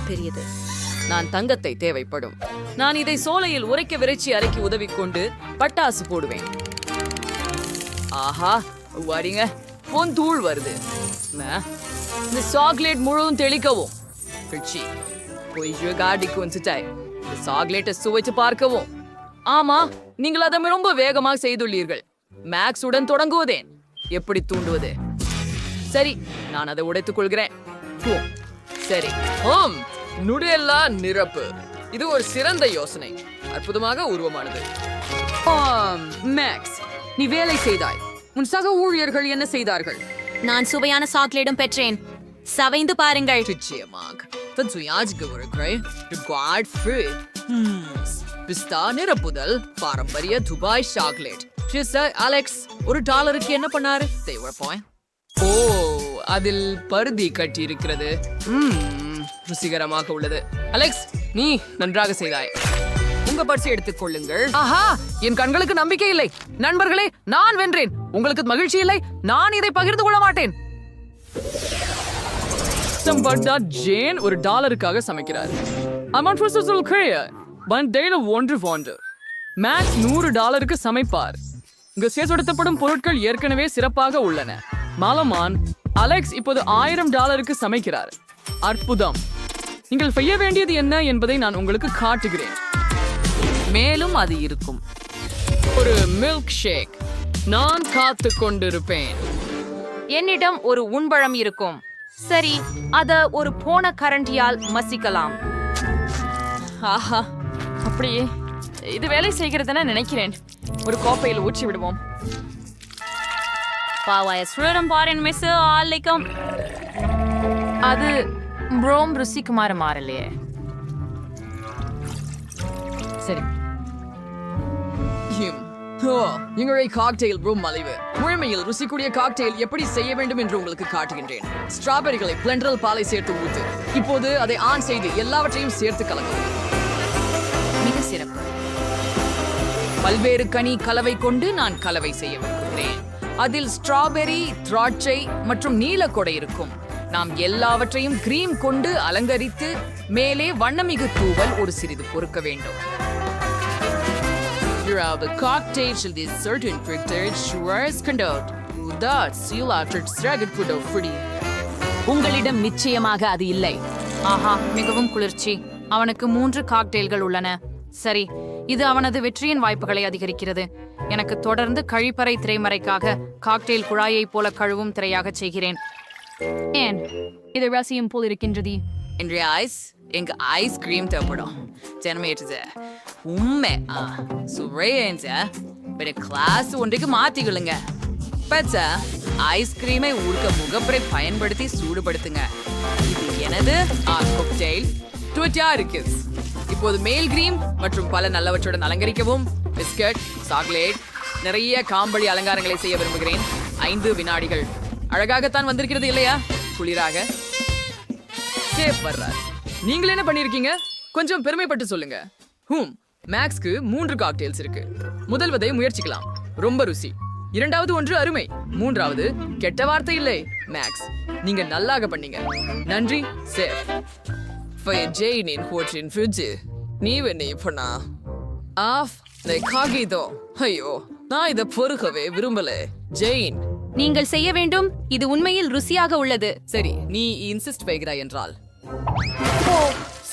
Speaker 2: பெரியது.
Speaker 1: நான் தங்கத்தை தேவைப்படும். நான் இதை சோலையில் உரைக்க விரைச்சி அரைக்கி உதவி கொண்டு பட்டாசு போடுவேன். ஆஹா, வரீங்க, பொன் தூள் வருது. இந்த சாக்லேட் முழுவதும் தெளிக்கவும். காடிக்கு வந்துட்டாய். இந்த சாக்லேட்டை சுவைச்சு பார்க்கவும். ஆமா, நீங்கள் அதை ரொம்ப வேகமாக செய்துள்ளீர்கள். மேக்ஸ் உடன் தொடங்குவதேன். எப்படி தூண்டுவது? சரி, நான் அதை உடைத்துக் கொள்கிறேன். சரி.
Speaker 6: நுடெல்லா நிரப்பு. இது ஒரு சிறந்த யோசனை. அற்புதமாக உருவமானது.
Speaker 1: மேக்ஸ், நீ வேலை செய்தாய். உன் சக ஊழியர்கள் என்ன செய்தார்கள்?
Speaker 7: நான் சுவையான சாக்லேட்டும் பெற்றேன். சவைந்து பாருங்கள்.
Speaker 6: நிச்சயமாக. பிஸ்தா நிரப்புதல் பாரம்பரிய துபாய் சாக்லேட். அலெக்ஸ் ஒரு டாலருக்கு என்ன பண்ணாரு? ஓ, அதில் பருதி கட்டி இருக்கிறது. ருசிகரமாக உள்ளது. அலெக்ஸ், நீ நன்றாக செய்தாய். உங்க பரிசு எடுத்துக் கொள்ளுங்கள். ஆஹா, என் கண்களுக்கு நம்பிக்கை இல்லை. நண்பர்களே, நான் வென்றேன். உங்களுக்கு மகிழ்ச்சி இல்லை? நான் இதை பகிர்ந்து கொள்ள மாட்டேன். ஜேன் ஒரு டாலருக்காக சமைக்கிறார். மேக்ஸ் $100 சமைப்பார். இங்கு சேர்த்துப்படுத்தப்படும் பொருட்கள் ஏற்கனவே சிறப்பாக உள்ளன. மாலமான் அலெக்ஸ் இப்போது $1000 சமைக்கிறார். அற்புதம். நீங்கள் செய்ய வேண்டியது என்ன என்பதை நான் உங்களுக்கு காட்டுகிறேன். மேலும் அது இருக்கும். ஒரு மில்க் ஷேக். நான் காத்து கொண்டிருப்பேன்.
Speaker 5: என்னிடம் ஒரு உண்பழம் இருக்கும். சரி, அத ஒரு போன கரண்டியால் மசிக்கலாம். ஆஹா, அப்படியே இது வேலை செய்கிறதுன்னு நினைக்கிறேன். ஒரு கோப்பையில் ஊற்றி விடுவோம். அது ப்ரோம் ருசிக்குமாறு மாறலையே. சரி,
Speaker 6: எங்களுடைய காக்டெயில் ப்ரூம் மலிவு. முழுமையில் ருசிக்கூடிய காக்டெயில் எப்படி செய்ய வேண்டும் என்று உங்களுக்கு காட்டுகின்றேன். ஸ்ட்ராபெரிகளை பிளெண்டரில் பாலை சேர்த்து ஊத்து. இப்போது அதை ஆன் செய்து எல்லாவற்றையும் சேர்த்து கலக்கவும்.
Speaker 2: மிக சிறப்பு. பல்வேறு கனி கலவை கொண்டு நான் கலவை செய்ய விரும்புகிறேன். அதில் ஸ்ட்ராபெரி, திராட்சை மற்றும் நீலக்கொடை இருக்கும். நாம் எல்லாவற்றையும் கிரீம் கொண்டு அலங்கரித்து மேலே வண்ணமிகு தூவல் ஒரு சிறிது பொறுக்க வேண்டும். The cocktail should be certain prepared sugars conduct. That seal after stragged put of fruity. உங்களிடம் நிச்சயமாக அது இல்லை.
Speaker 5: ஆஹா, மிகவும் குளிர்ச்சி. அவனுக்கு 3 காக்டெயில்கள் உள்ளன. சரி, இது அவனது வெற்றியின் வாய்ப்புகளை அதிகரிக்கிறது. எனக்கு தொடர்ந்து கழிப்பறை திரைமறைக்காக காக்டெயில் குழாயைப் போல கழுவும் திரையாக செய்கிறேன். ஏன் இது ரசியம் போல் இருக்கின்றது?
Speaker 2: இன்றைய எங்க ஐஸ்கிரீம் தேவைப்படும். ஜனமேற்றது உண்மை சுவையேஞ்ச கிளாஸ் ஒன்றைக்கு மாத்திக்கொள்ளுங்க. பச்ச ஐஸ்கிரீமை ஊர்க்க முகப்பரை பயன்படுத்தி சூடுபடுத்துங்க. இது எனது காக்டெயில் இருக்கு. இப்போது மேல் கிரீம் மற்றும் பல நல்லவற்றுடன் அலங்கரிக்கவும். பிஸ்கட், சாக்லேட், நிறைய காம்பளி அலங்காரங்களை செய்ய விரும்புகிறேன். 5 வினாடிகள். அழகாகத்தான் வந்திருக்கிறது இல்லையா? குளிராக. சேஃப் வர்றார். நீங்கள் என்ன பண்ணிருக்கீங்க? கொஞ்சம் பெருமைப்பட்டு சொல்லுங்க. மேக்ஸ்க்கு 3 காக்டெயில்ஸ் இருக்கு. முதல்வதை முயற்சிக்கலாம். ரொம்ப ருசி. இரண்டாவது ஒன்று அருமை. மூன்றாவது கெட்ட வார்த்தை இல்லை. மேக்ஸ், நீங்க நல்லாக பண்ணீங்க. நன்றி சேஃப். ஜெயினின் ஹோட்டலின் ஃப்ரிட்ஜ் நீ என்ன பண்ணா ஆஃப் காகிதோ. ஐயோ, நான் இதை பொறுக்கவே விரும்பல. ஜெயின்,
Speaker 7: நீங்கள் செய்ய வேண்டும். இது உண்மையில் ருசியாக உள்ளது.
Speaker 2: சரி, நீ இன்சிஸ்ட் வைக்கிறாய் என்றால்.
Speaker 7: ஓ,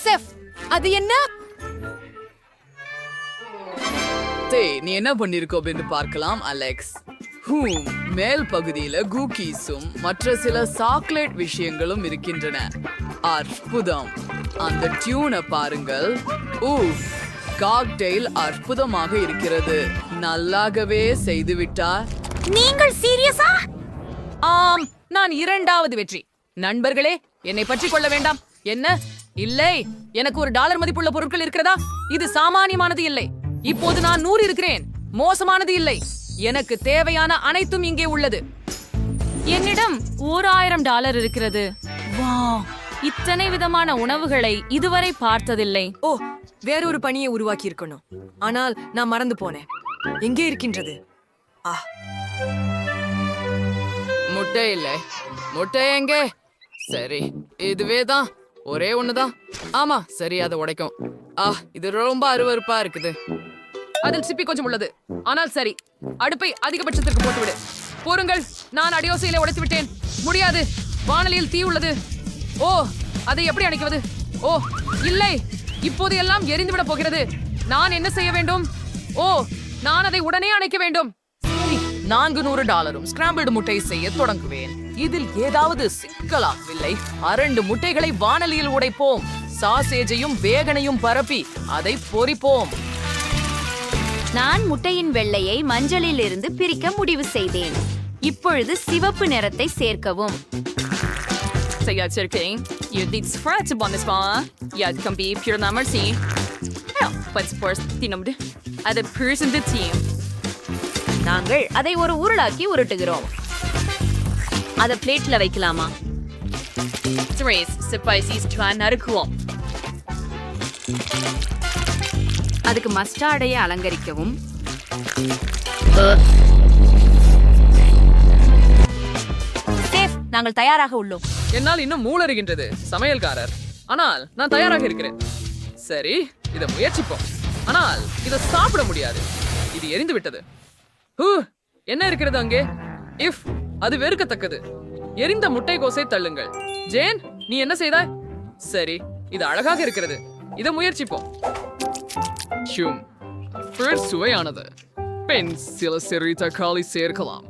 Speaker 7: செஃப், அது என்ன?
Speaker 2: நீ என்ன பண்ணிருக்கோ அப்படின்னு பார்க்கலாம். அலெக்ஸ்,
Speaker 6: மேல் பகுதியில குக்கீஸும் மற்ற சில சாக்லேட் விஷயங்களும் இருக்கின்றன. அற்புதம்! அந்த டியூனை பாருங்கள். காக்டெயில் அற்புதமாக இருக்கிறது. நல்லாகவே செய்துவிட்டார்.
Speaker 7: நீங்கள் சீரியஸா?
Speaker 2: ஆம், நான் 2வது வெற்றி. நண்பர்களே, என்னை பற்றி கொள்ள வேண்டாம். என்ன? இல்லை, எனக்கு $1 மதிப்புள்ள பொருட்கள் இருக்கிறதா? இது சாமானியமானது இல்லை. இப்போது நான் 100 இருக்கிறேன். மோசமானது இல்லை. எனக்கு தேவையான அனைத்தும் இங்கே உள்ளது.
Speaker 1: என்னிடம் $1000 இருக்கிறது. வாவ், இத்தனை விதமான உணவுகளை இதுவரை பார்த்ததில்லை.
Speaker 9: ஓ, வேறொரு பணியை உருவாக்கி இருக்கணும். ஆனால் நான் மறந்து போனேன். எங்கே இருக்கின்றது?
Speaker 6: முட்டை இல்லை. முட்டை எங்கே? சரி, இதுவே தான். ஒரே ஒண்ணுதான். ஆமா, சரி, அதை உடைக்கும். இது ரொம்ப அருவருப்பா இருக்குது.
Speaker 2: அதில் சிப்பி கொஞ்சம் உள்ளது. ஆனால் சரி, அடுப்பை அதிகபட்சத்திற்கு போட்டுவிடு. போருங்கள், நான் அடியோசையில உடைத்து விட்டேன். முடியாது, வானலியில் தீ உள்ளது. ஓ, அதை எப்படி அணைக்குவது? ஓ, இல்லை, இப்போது எல்லாம் எரிந்துவிட போகிறது. நான் என்ன செய்ய வேண்டும்? ஓ, நான் அதை உடனே அணைக்க வேண்டும். சரி, $400 ஸ்கிராம்பிள்டு முட்டை செய்ய தொடங்குவேன். இதில் ஏதாவது சிக்கலாகவில்லை. 2 முட்டைகளை வானலியில் உடைப்போம். சாசேஜையும் வேகனையும் பரப்பி அதை பொரிப்போம்.
Speaker 7: நான் முட்டையின் வெள்ளையை மஞ்சளில் இருந்து பிரிக்க முடிவு செய்தேன். இப்பொழுது சிவப்பு நிறத்தை சேர்க்கவும். நாங்கள் அதை ஒரு உருளாக்கி உருட்டுகிறோம். அதை பிளேட்ல வைக்கலாமா? அதுக்கு மஸ்டார்டையை அலங்கரிக்கவும். சேஃப், நாங்கள் தயாராக உள்ளோம்.
Speaker 6: என்னால் இன்னும் மூளறுகின்றது, சமையல்காரர். ஆனால் நான் தயாராக இருக்கிறேன். சரி, இதை முயற்சிப்போம். ஆனால் இதை சாப்பிட முடியாது. இது எரிந்து விட்டது. என்ன இருக்கிறது அங்கே? அது வெறுக்கத்தக்கது. எரிந்த முட்டைகோசை தள்ளுங்கள். ஜேன், நீ என்ன செய்தாய்? சரி, இது அழகாக இருக்கிறது. இதை முயற்சிப்போம். சுவையானது. பெண் சில சிறு தக்காளி சேர்க்கலாம்.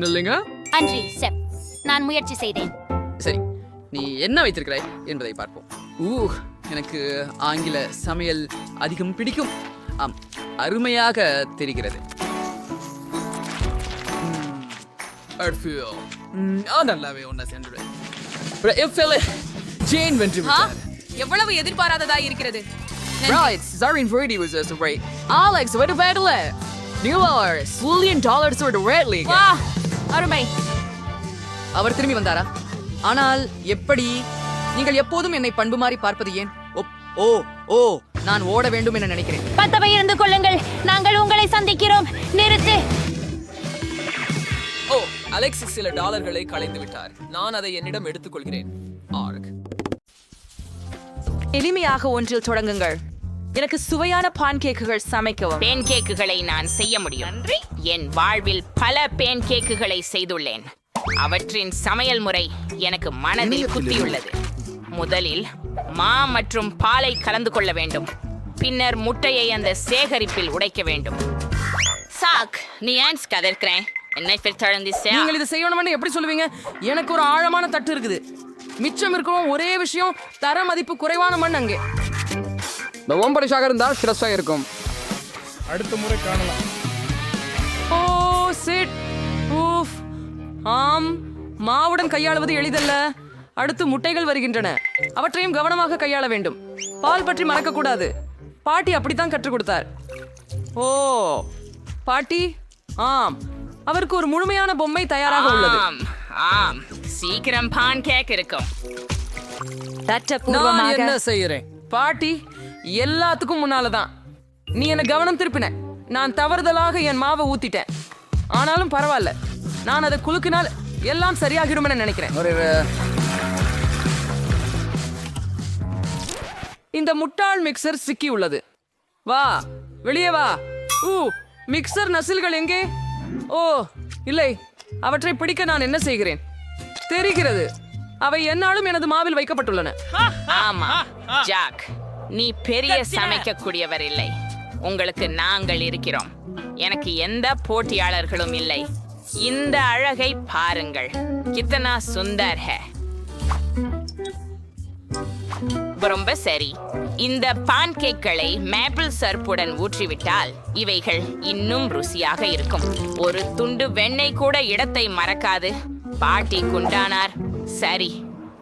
Speaker 6: இல்லைங்க?
Speaker 7: அன்றி செப், நான் முயற்சி செய்தேன்.
Speaker 6: சரி, நீ என்ன வைத்திருக்கிறாய் என்பதை பார்ப்போம். எனக்கு ஆங்கில சமையல் அதிகம் பிடிக்கும். அருமையாக தெரிகிறது. நல்லாவே ஒன்ன சென்று ஜேன் வென்று விட்டார்.
Speaker 2: எவ்வளவு எதிர்பாராததா இருக்கிறது.
Speaker 6: Right, Zarin Brady was just great. Alex, what about it? $1 ஒரு Red League.
Speaker 2: வா, அருமை.
Speaker 6: அவர் திரும்பி வந்தாரா? ஆனால் எப்படி? நீங்கள் எப்போதும் என்னை பண்பு மாறி பார்ப்பது ஏன்? நான் ஓட வேண்டும் என நினைக்கிறேன்.
Speaker 7: பத்தவை இருந்து கொள்ளுங்கள், நாங்கள் உங்களை சந்திக்கிறோம். நிறுத்து.
Speaker 6: அலெக்ஸ் சில டாலர்களை களைந்து விட்டார். நான் அதை என்னிடம் எடுத்துக்கொள்கிறேன்.
Speaker 1: எளிமையாக ஒன்றில் தொடங்குங்கள். எனக்கு சுவையான பான்கேக்குகள் சமைக்கவும்.
Speaker 10: பேன்கேக்குகளை நான் செய்ய முடியும். என் வாழ்வில் பல பேன்கேக்குகளை செய்துள்ளேன். அவற்றின் சமையல் முறை எனக்கு மனதில் குத்தியுள்ளது. முதலில் மா மற்றும் பாலை கலந்து கொள்ள வேண்டும். பின்னர் முட்டையை அந்த சேகரிப்பில் உடைக்க வேண்டும். சாக், நீ ஏன் கதற்கிறேன்? என்னை
Speaker 2: நீங்கள் இதை செய்யணும்னு எப்படி சொல்லுவீங்க? எனக்கு ஒரு ஆழமான தட்டு இருக்குது. மிச்சம் இருக்கும் ஒரே விஷயம், தர மதிப்பு குறைவான மண். அங்கே
Speaker 4: பரிசாக இருந்தால் ஸ்ட்ரெஸ்ஸாக இருக்கும்.
Speaker 11: அடுத்த முறை காணலாம்.
Speaker 2: மாவுடன் கையாளுவது எளிதல்ல. அடுத்து முட்டைகள் வருகின்றன. அவற்றையும் கவனமாக கையாள வேண்டும். பால் பற்றி மறக்க கூடாது. பாட்டி அப்படித்தான் கற்றுக் கொடுத்தார். பாட்டி, அவருக்கு ஒரு முழுமையான பொம்மை தயாராக உள்ளது.
Speaker 10: சீக்கிரம் பான் கேக் இருக்கும்.
Speaker 2: நான் என்ன செய்யறேன்? பாட்டி, எல்லாத்துக்கும் முன்னாலதான் நீ என்ன கவனம் திருப்பின. நான் தவறுதலாக என் மாவை ஊத்திட்டேன். ஆனாலும் பரவாயில்ல, நான் அதை குலுக்கினால் எல்லாம் சரியாகிடும் என நினைக்கிறேன். இந்த முட்டாள் மிக்சர் சிக்கி உள்ளது. வா, வெளியே வா. மிக்சர் நசில்கள் எங்கே? இல்லை, அவற்றை பிடிக்க நான் என்ன செய்கிறேன் தெரிகிறது. அவை என்னாலும் எனது மாவில் வைக்கப்பட்டுள்ளன.
Speaker 10: ஆமா ஜாக், நீ பெரிய சமைக்கக்கூடியவர் இல்லை. உங்களுக்கு நாங்கள் இருக்கிறோம். எனக்கு எந்த போட்டியாளர்களும் இல்லை. இந்த அழகை பாருங்கள். கித்தனா சுந்தர் ஹே. ரொம்ப சரி. இந்த பான்கேக்களை மேப்பிள் சர்ப்புடன் ஊற்றிவிட்டால் இவைகள் இன்னும் ருசியாக இருக்கும். ஒரு துண்டு வெண்ணெய் கூட இடத்தை மறக்காது. பாட்டி குண்டானார். சரி,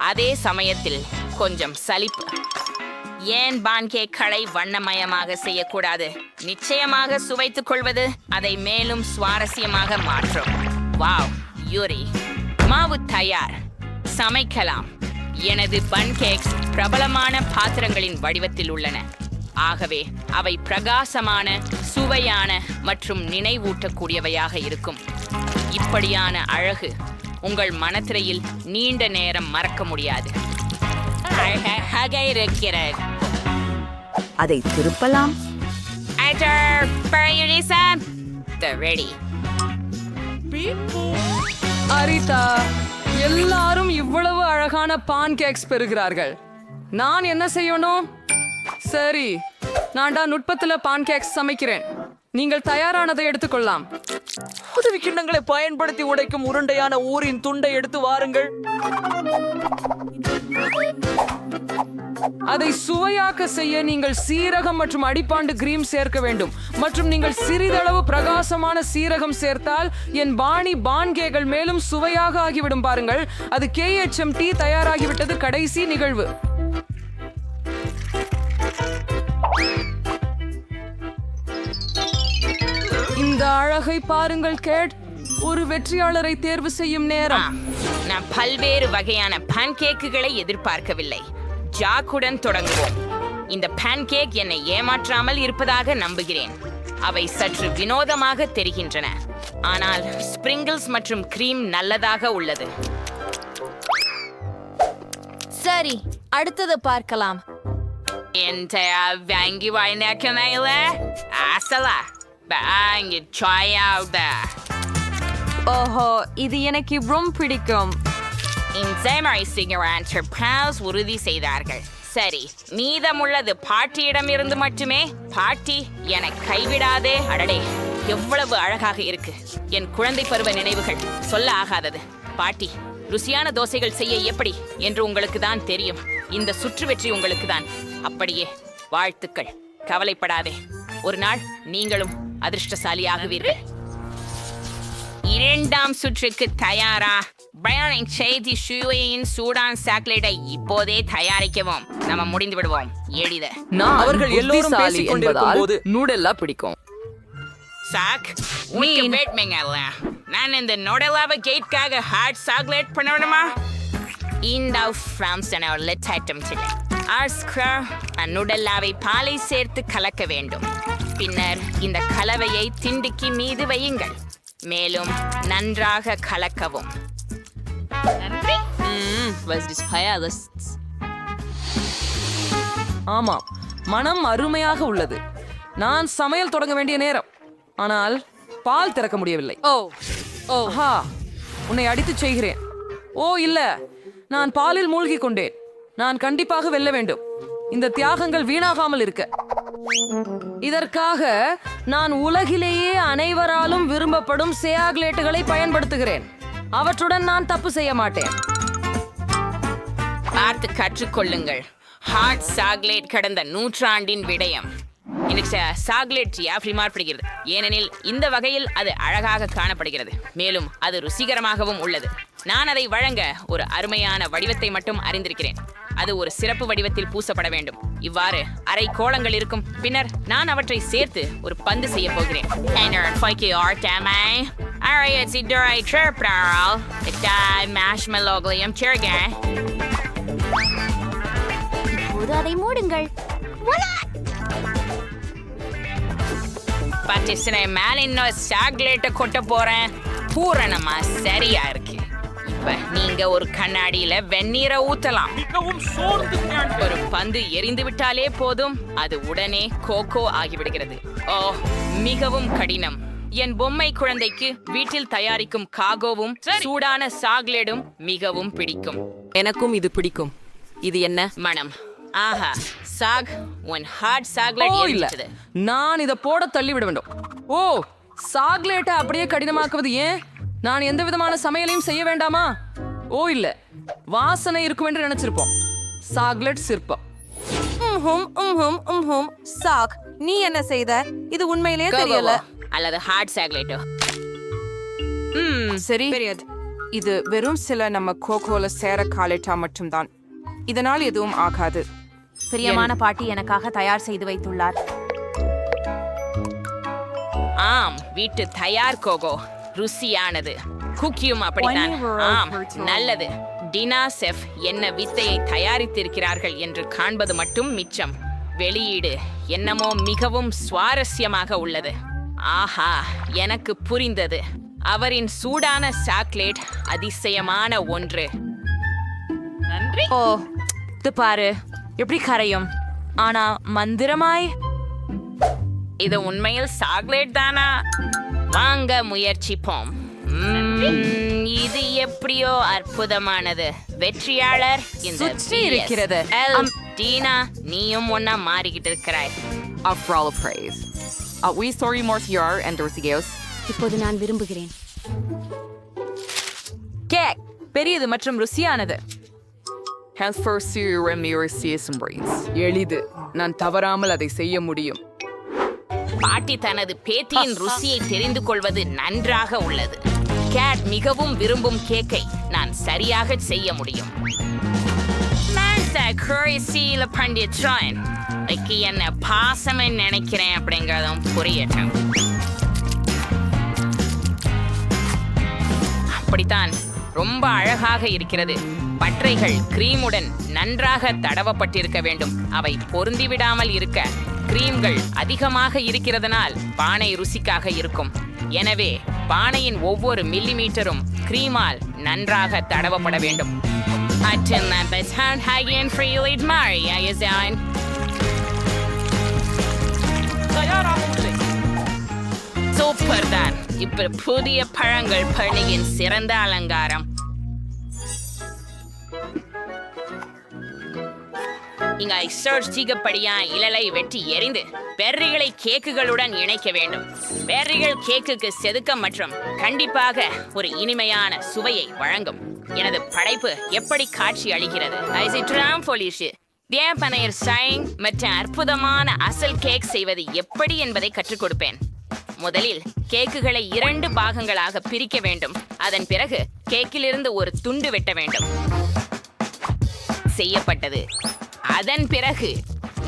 Speaker 10: அதே சமயத்தில் கொஞ்சம் சலிப்பு. ஏன் பான்கேக்களை வண்ணமயமாக செய்யக்கூடாது? நிச்சயமாக சுவைத்துக் கொள்வது அதை மேலும் சுவாரஸ்யமாக மாற்றும். வாவ், யூரி, மாவு தயார். சமைக்கலாம். எனது பன்கேக்ஸ் பிரபலமான பாத்திரங்களின் வடிவத்தில் உள்ளன. ஆகவே அவை பிரகாசமான, சுவையான மற்றும் நினைவூட்டக்கூடியவையாக இருக்கும். இப்படியான அழகு உங்கள் மனத்திரையில் நீண்ட நேரம் மறக்க முடியாது. அழகாக இருக்கிறது.
Speaker 2: அதை திருப்பலாம்.
Speaker 10: ரெடி.
Speaker 1: அரிதா, எல்லாரும் இவ்வளவு அழகான பான்கேக்ஸ் பெறுகிறார்கள். நான் என்ன செய்யணும்? சரி, நான்டா நுட்பத்துல பான்கேக்ஸ் சமைக்கிறேன். நீங்கள் தயாரானதை எடுத்துக்கொள்ளலாம்.
Speaker 6: உதவி கிண்ணங்களை பயன்படுத்தி உடைக்கும் உருண்டையான ஊரின் துண்டை எடுத்து வாருங்கள்.
Speaker 1: அதை சுவையாக்க செய்ய நீங்கள் சீரகம் மற்றும் அடிப்பாண்டு கிரீம் சேர்க்க வேண்டும். மற்றும் நீங்கள் சிறிதளவு பிரகாசமான சீரகம் சேர்த்தால் என் பாணி பான்கேக்கள் மேலும் சுவையாக ஆகிவிடும். பாருங்கள், அது KHMT தயாராகிவிட்டது. கடைசி நிகழ்வு. இந்த அழகை பாருங்கள் கேட். ஒரு வெற்றியாளரை தேர்வு செய்யும் நேரம்.
Speaker 10: நான் பல்வேறு வகையான பான்கேக்குகளை எதிர்பார்க்கவில்லை. ஜாக்குடன் தொடங்குவோம். இந்த பான்கேக் என்னை ஏமாற்றாமல் இருப்பதாக நம்புகிறேன். அவை சற்று வினோதமாக தெரிகின்றன, ஆனால் ஸ்பிரிங்கிள்ஸ் மற்றும் கிரீம் நல்லதாக உள்ளது.
Speaker 5: சரி, அடுத்தது பார்க்கலாம்.
Speaker 10: வாங்கி வாய்ந்த ஆசலா வாங்கி
Speaker 5: ஓஹோ, இது எனக்கு ரொம்ப பிடிக்கும்.
Speaker 10: உறுதி செய்தார்கள். சரி, மீதமுள்ளது பாட்டியிடமிருந்து மட்டுமே. பாட்டி, என கைவிடாதே. அடடே, எவ்வளவு அழகாக இருக்கு. என் குழந்தை பருவ நினைவுகள் சொல்ல ஆகாதது. பாட்டி, ருசியான தோசைகள் செய்ய எப்படி என்று உங்களுக்கு தான் தெரியும். இந்த சுற்று வெற்றி உங்களுக்கு தான். அப்படியே வாழ்த்துக்கள். கவலைப்படாதே, ஒரு நாள் நீங்களும் அதிர்ஷ்டசாலியாகுவீர்கள். இரண்டாம் சுற்றுக்கு தயாரா? பயானின் செய்தி சுவையின் சூடான் சாக்லேட்டை இப்போதே தயாரிக்கவும். நம்ம முடிந்து விடுவோம். எளித.
Speaker 6: அவர்கள் எல்லோரும் பேசிக் கொண்டிருக்கும் போது
Speaker 4: நூடெல்லா பிடிக்கும்.
Speaker 10: சாக், நான் இந்த நோடலாவ கேட்காக ஹாட் சாக்லேட் பண்ணணுமா? இந்த ஃப்ராம்ஸ் லெட் ஐட்டம் நுடல்லாவை பாலை சேர்த்து கலக்க வேண்டும். பின்னர் இந்த கலவையை திண்டுக்கி மீது வையுங்கள். மேலும் நன்றாக கலக்கவும்.
Speaker 1: ஆமாம், மனம் அருமையாக உள்ளது. நான் சமையல் தொடங்க வேண்டிய நேரம். ஆனால் பால் திறக்க முடியவில்லை. ஓஹா, உன்னை அடித்து செய்கிறேன். ஓ இல்ல, நான் பாலில் மூழ்கி கொண்டேன். நான் கண்டிப்பாக வெல்ல வேண்டும். இந்த தியாகங்கள் வீணாகாமல் இருக்க. இதற்காக நான் உலகிலேயே அனைவராலும் விரும்பப்படும் சாக்லேட்டுகளை பயன்படுத்துகிறேன். அவற்றுடன் நான் தப்பு செய்ய மாட்டேன்.
Speaker 10: பார்த்து கற்றுக்கொள்ளுங்கள். ஹாட் சாக்லேட் கடந்த நூற்றாண்டின் விடயம். எனக்கு சாக்லேட் அப்படி மாறுபடுகிறது, ஏனெனில் இந்த வகையில் அது அழகாக காணப்படுகிறது. மேலும் அது ருசிகரமாகவும் உள்ளது. நான் அதை வழங்க ஒரு அருமையான வடிவத்தை மட்டும் அறிந்திருக்கிறேன். அது ஒரு சிறப்பு வடிவத்தில் பூசப்பட வேண்டும். இவ்வாறு அரை கோளங்கள் இருக்கும். பின்னர் நான் அவற்றை சேர்த்து ஒரு பந்து செய்ய போகிறேன்.
Speaker 7: அதை மூடுங்கள்.
Speaker 10: மேல இன்னும் சாக்லேட்டை கொட்ட போறேன். பூரணமா சரியா இருக்கு. இப்ப நீங்க ஒரு கண்ணாடியில வெந்நீரை ஊத்தலாம். ஒரு பந்து எரிந்து விட்டாலே போதும், அது உடனே கோகோ ஆகிவிடுகிறது. ஓ, மிகவும் கடினம். என் பொம்மை குழந்தைக்கு வீட்டில் தயாரிக்கும் காகோவும் சூடான சாக்லேடும் மிகவும் பிடிக்கும்.
Speaker 2: எனக்கும் இது பிடிக்கும். இது என்ன
Speaker 10: மனம்? ஆஹா, சாக், உன் ஹாட் சாக்லேட்
Speaker 1: இல்ல,
Speaker 10: எரிச்சது.
Speaker 1: நான் இதை போட தள்ளி விட வேண்டும். ஓ சாக்லேட்டை அப்படியே கடினமாக்குவது ஏன்? நான் எந்த விதமான சமையலையும் செய்ய வேண்டாமா? ஓ இல்ல, வாசனை இருக்கும் என்று நினைச்சிருப்போம். சாக்லேட் சிற்பம்.
Speaker 9: சாக், நீ என்ன செய்த? இது உண்மையிலேயே தெரியல.
Speaker 10: அல்லது ஹார்ட் சாக்லேட்டோ?
Speaker 3: சரி, இது வெறும் சில நம்ம கோகோல சேர காலேட்டா மட்டும்தான். இதனால் எதுவும் ஆகாது.
Speaker 5: பிரியமான பாட்டி எனக்காக தயார் செய்து வைத்துள்ளார்.
Speaker 10: ஆம், வீட்டு தயார் கோகோ ருசியானது. குக்கியும் அப்படித்தான். ஆம், நல்லது. டினா செஃப் என்ன வித்தையை தயாரித்திருக்கிறார்கள் என்று காண்பது மட்டும் மிச்சம். வெளியீடு என்னமோ மிகவும் சுவாரஸ்யமாக உள்ளது. ஆஹா, எனக்கு புரிந்தது. அவரின் சூடான சாக்லேட் அதிசயமான ஒன்று. நன்றி.
Speaker 1: ஓ, இது பாரு எப்படி கரையும். ஆனா மந்திரமாய்.
Speaker 10: இது உண்மையில் சாக்லேட் தானா? வாங்க முயற்சிப்போம். இது எப்படியோ அற்புதமானது. வெற்றியாளர் இந்த
Speaker 1: சுற்றி இருக்கிறது.
Speaker 10: டீனா, நீயும் ஒன்னா மாறிக்கிட்டு இருக்கிறாய்.
Speaker 1: இப்போது நான் விரும்புகிறேன். கேக் பெரியது மற்றும் ருசியானது.
Speaker 3: எளிது. நான் தவறாமல் அதை செய்ய முடியும்.
Speaker 10: பாட்டி தனது பேத்தியின் ருசியை தெரிந்து கொள்வது நன்றாக உள்ளது. கேட் மிகவும் விரும்பும் கேக்கை நான் சரியாக செய்ய முடியும். என்ன பாசம் நினைக்கிறேன் அப்படிங்கறதும் புரியட்டும். அப்படித்தான், ரொம்ப அழகாக இருக்கிறது. பற்றைகள் கிரீமுடன் நன்றாக தடவப்பட்டிருக்க வேண்டும். அவை பொருந்திவிடாமல் இருக்க கிரீம்கள் அதிகமாக இருக்கிறதனால் பானை ருசிக்காக இருக்கும். எனவே பானையின் ஒவ்வொரு மில்லிமீட்டரும் கிரீமால் நன்றாக தடவப்பட வேண்டும். சூப்பர் தான். இப்ப புதிய பழங்கள் பணியின் சிறந்த அலங்காரம். இங்க சீகப்படியா இழலை வெட்டி எறிந்து பெர்ரிகளை கேக்குகளுடன் இணைக்க வேண்டும். பெர்ரிகள் கேக்குக்கு செதுக்கம் மற்றும் கண்டிப்பாக ஒரு இனிமையான சுவையை வழங்கும். எனது படைப்பு எப்படி காட்சி அளிக்கிறது? மற்றும் அற்புதமான அசல் கேக் செய்வது எப்படி என்பதை கற்றுக் கொடுப்பேன். முதலில் கேக்குகளை 2 பாகங்களாக பிரிக்க வேண்டும். அதன் பிறகு கேக்கிலிருந்து ஒரு துண்டு வெட்ட வேண்டும். செய்யப்பட்டது. அதன் பிறகு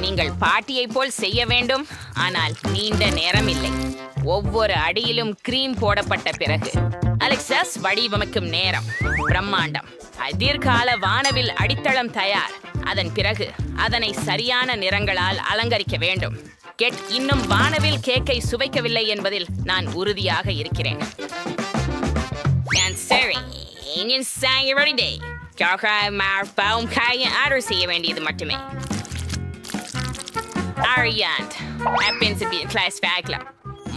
Speaker 10: நீங்கள் பாட்டியை போல் செய்ய வேண்டும். ஆனால் நீண்ட நேரம் இல்லை. ஒவ்வொரு அடியிலும் கிரீம் போடப்பட்ட பிறகு அலெக்சாஸ் வடிவமைக்கும் நேரம் பிரம்மாண்டம். எதிர்கால வானவில் அடித்தளம் தயார். அதன் பிறகு அதனை சரியான நிறங்களால் அலங்கரிக்க வேண்டும். கெட் இன்னும் வானவில் கேக்கை சுவைக்கவில்லை என்பதில் நான் உறுதியாக இருக்கிறேன். ஆர்டர் செய்ய வேண்டியது மட்டுமே.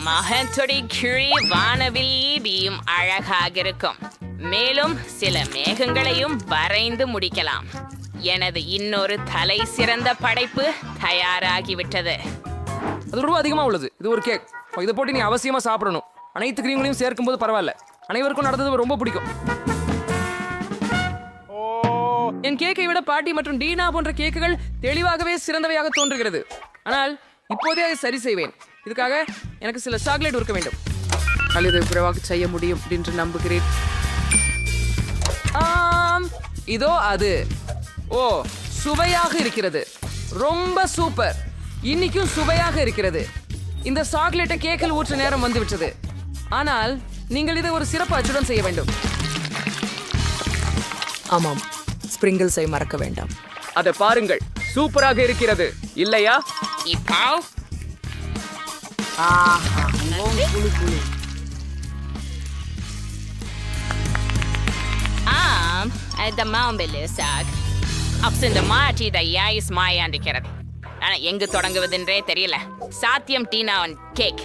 Speaker 10: மகத்துடைய கிழி வானவில்லியும் அழகாக இருக்கும். மேலும் சில மேகங்களையும் வரைந்து முடிக்கலாம். எனது இன்னொரு தலை சிறந்த படைப்பு தயாராகிவிட்டது.
Speaker 4: அது ரொம்ப அதிகமாக உள்ளது. இது ஒரு கேக். இதை போட்டு நீ அவசியமாக சாப்பிடணும். அனைத்து கிரீம்களையும் சேர்க்கும்போது பரவாயில்ல. அனைவருக்கும் நடந்தது ரொம்ப பிடிக்கும்.
Speaker 1: என் கேக்கை விட பாட்டி மற்றும் டீனா போன்ற கேக்குகள் தெளிவாகவே சிறந்தவையாக தோன்றுகிறது. ஆனால் இப்போதே அதை சரி செய்வேன். இதுக்காக எனக்கு சில சாக்லேட் இருக்க வேண்டும்.
Speaker 3: அல்லது குறைவாக செய்ய முடியும் என்று நம்புகிறேன்.
Speaker 1: இதோ அது. ஓ, சுவையாக இருக்கிறது. ரொம்ப சூப்பர். இன்னைக்கும் சுவையாக இருக்கிறது. இந்த சாக்லேட்டை கேக்கில் ஊற்ற நேரம் வந்துவிட்டது. ஆனால் நீங்கள் இதை ஒரு சிறப்பு அச்சுடன் செய்ய வேண்டும்.
Speaker 3: ஆமாம், ஸ்பிரிங்கிள்ஸை மறக்க வேண்டாம்.
Speaker 4: அதை பாருங்கள், சூப்பராக இருக்கிறது இல்லையா?
Speaker 10: இப்போ இந்த மாம்பழ சாக் இந்த மாற்றி தயாரிஸ் மாயாண்டிக்கிறது. ஆனா எங்கு தொடங்குவதென்றே தெரியல. சாத்தியம் டீனாவின் கேக்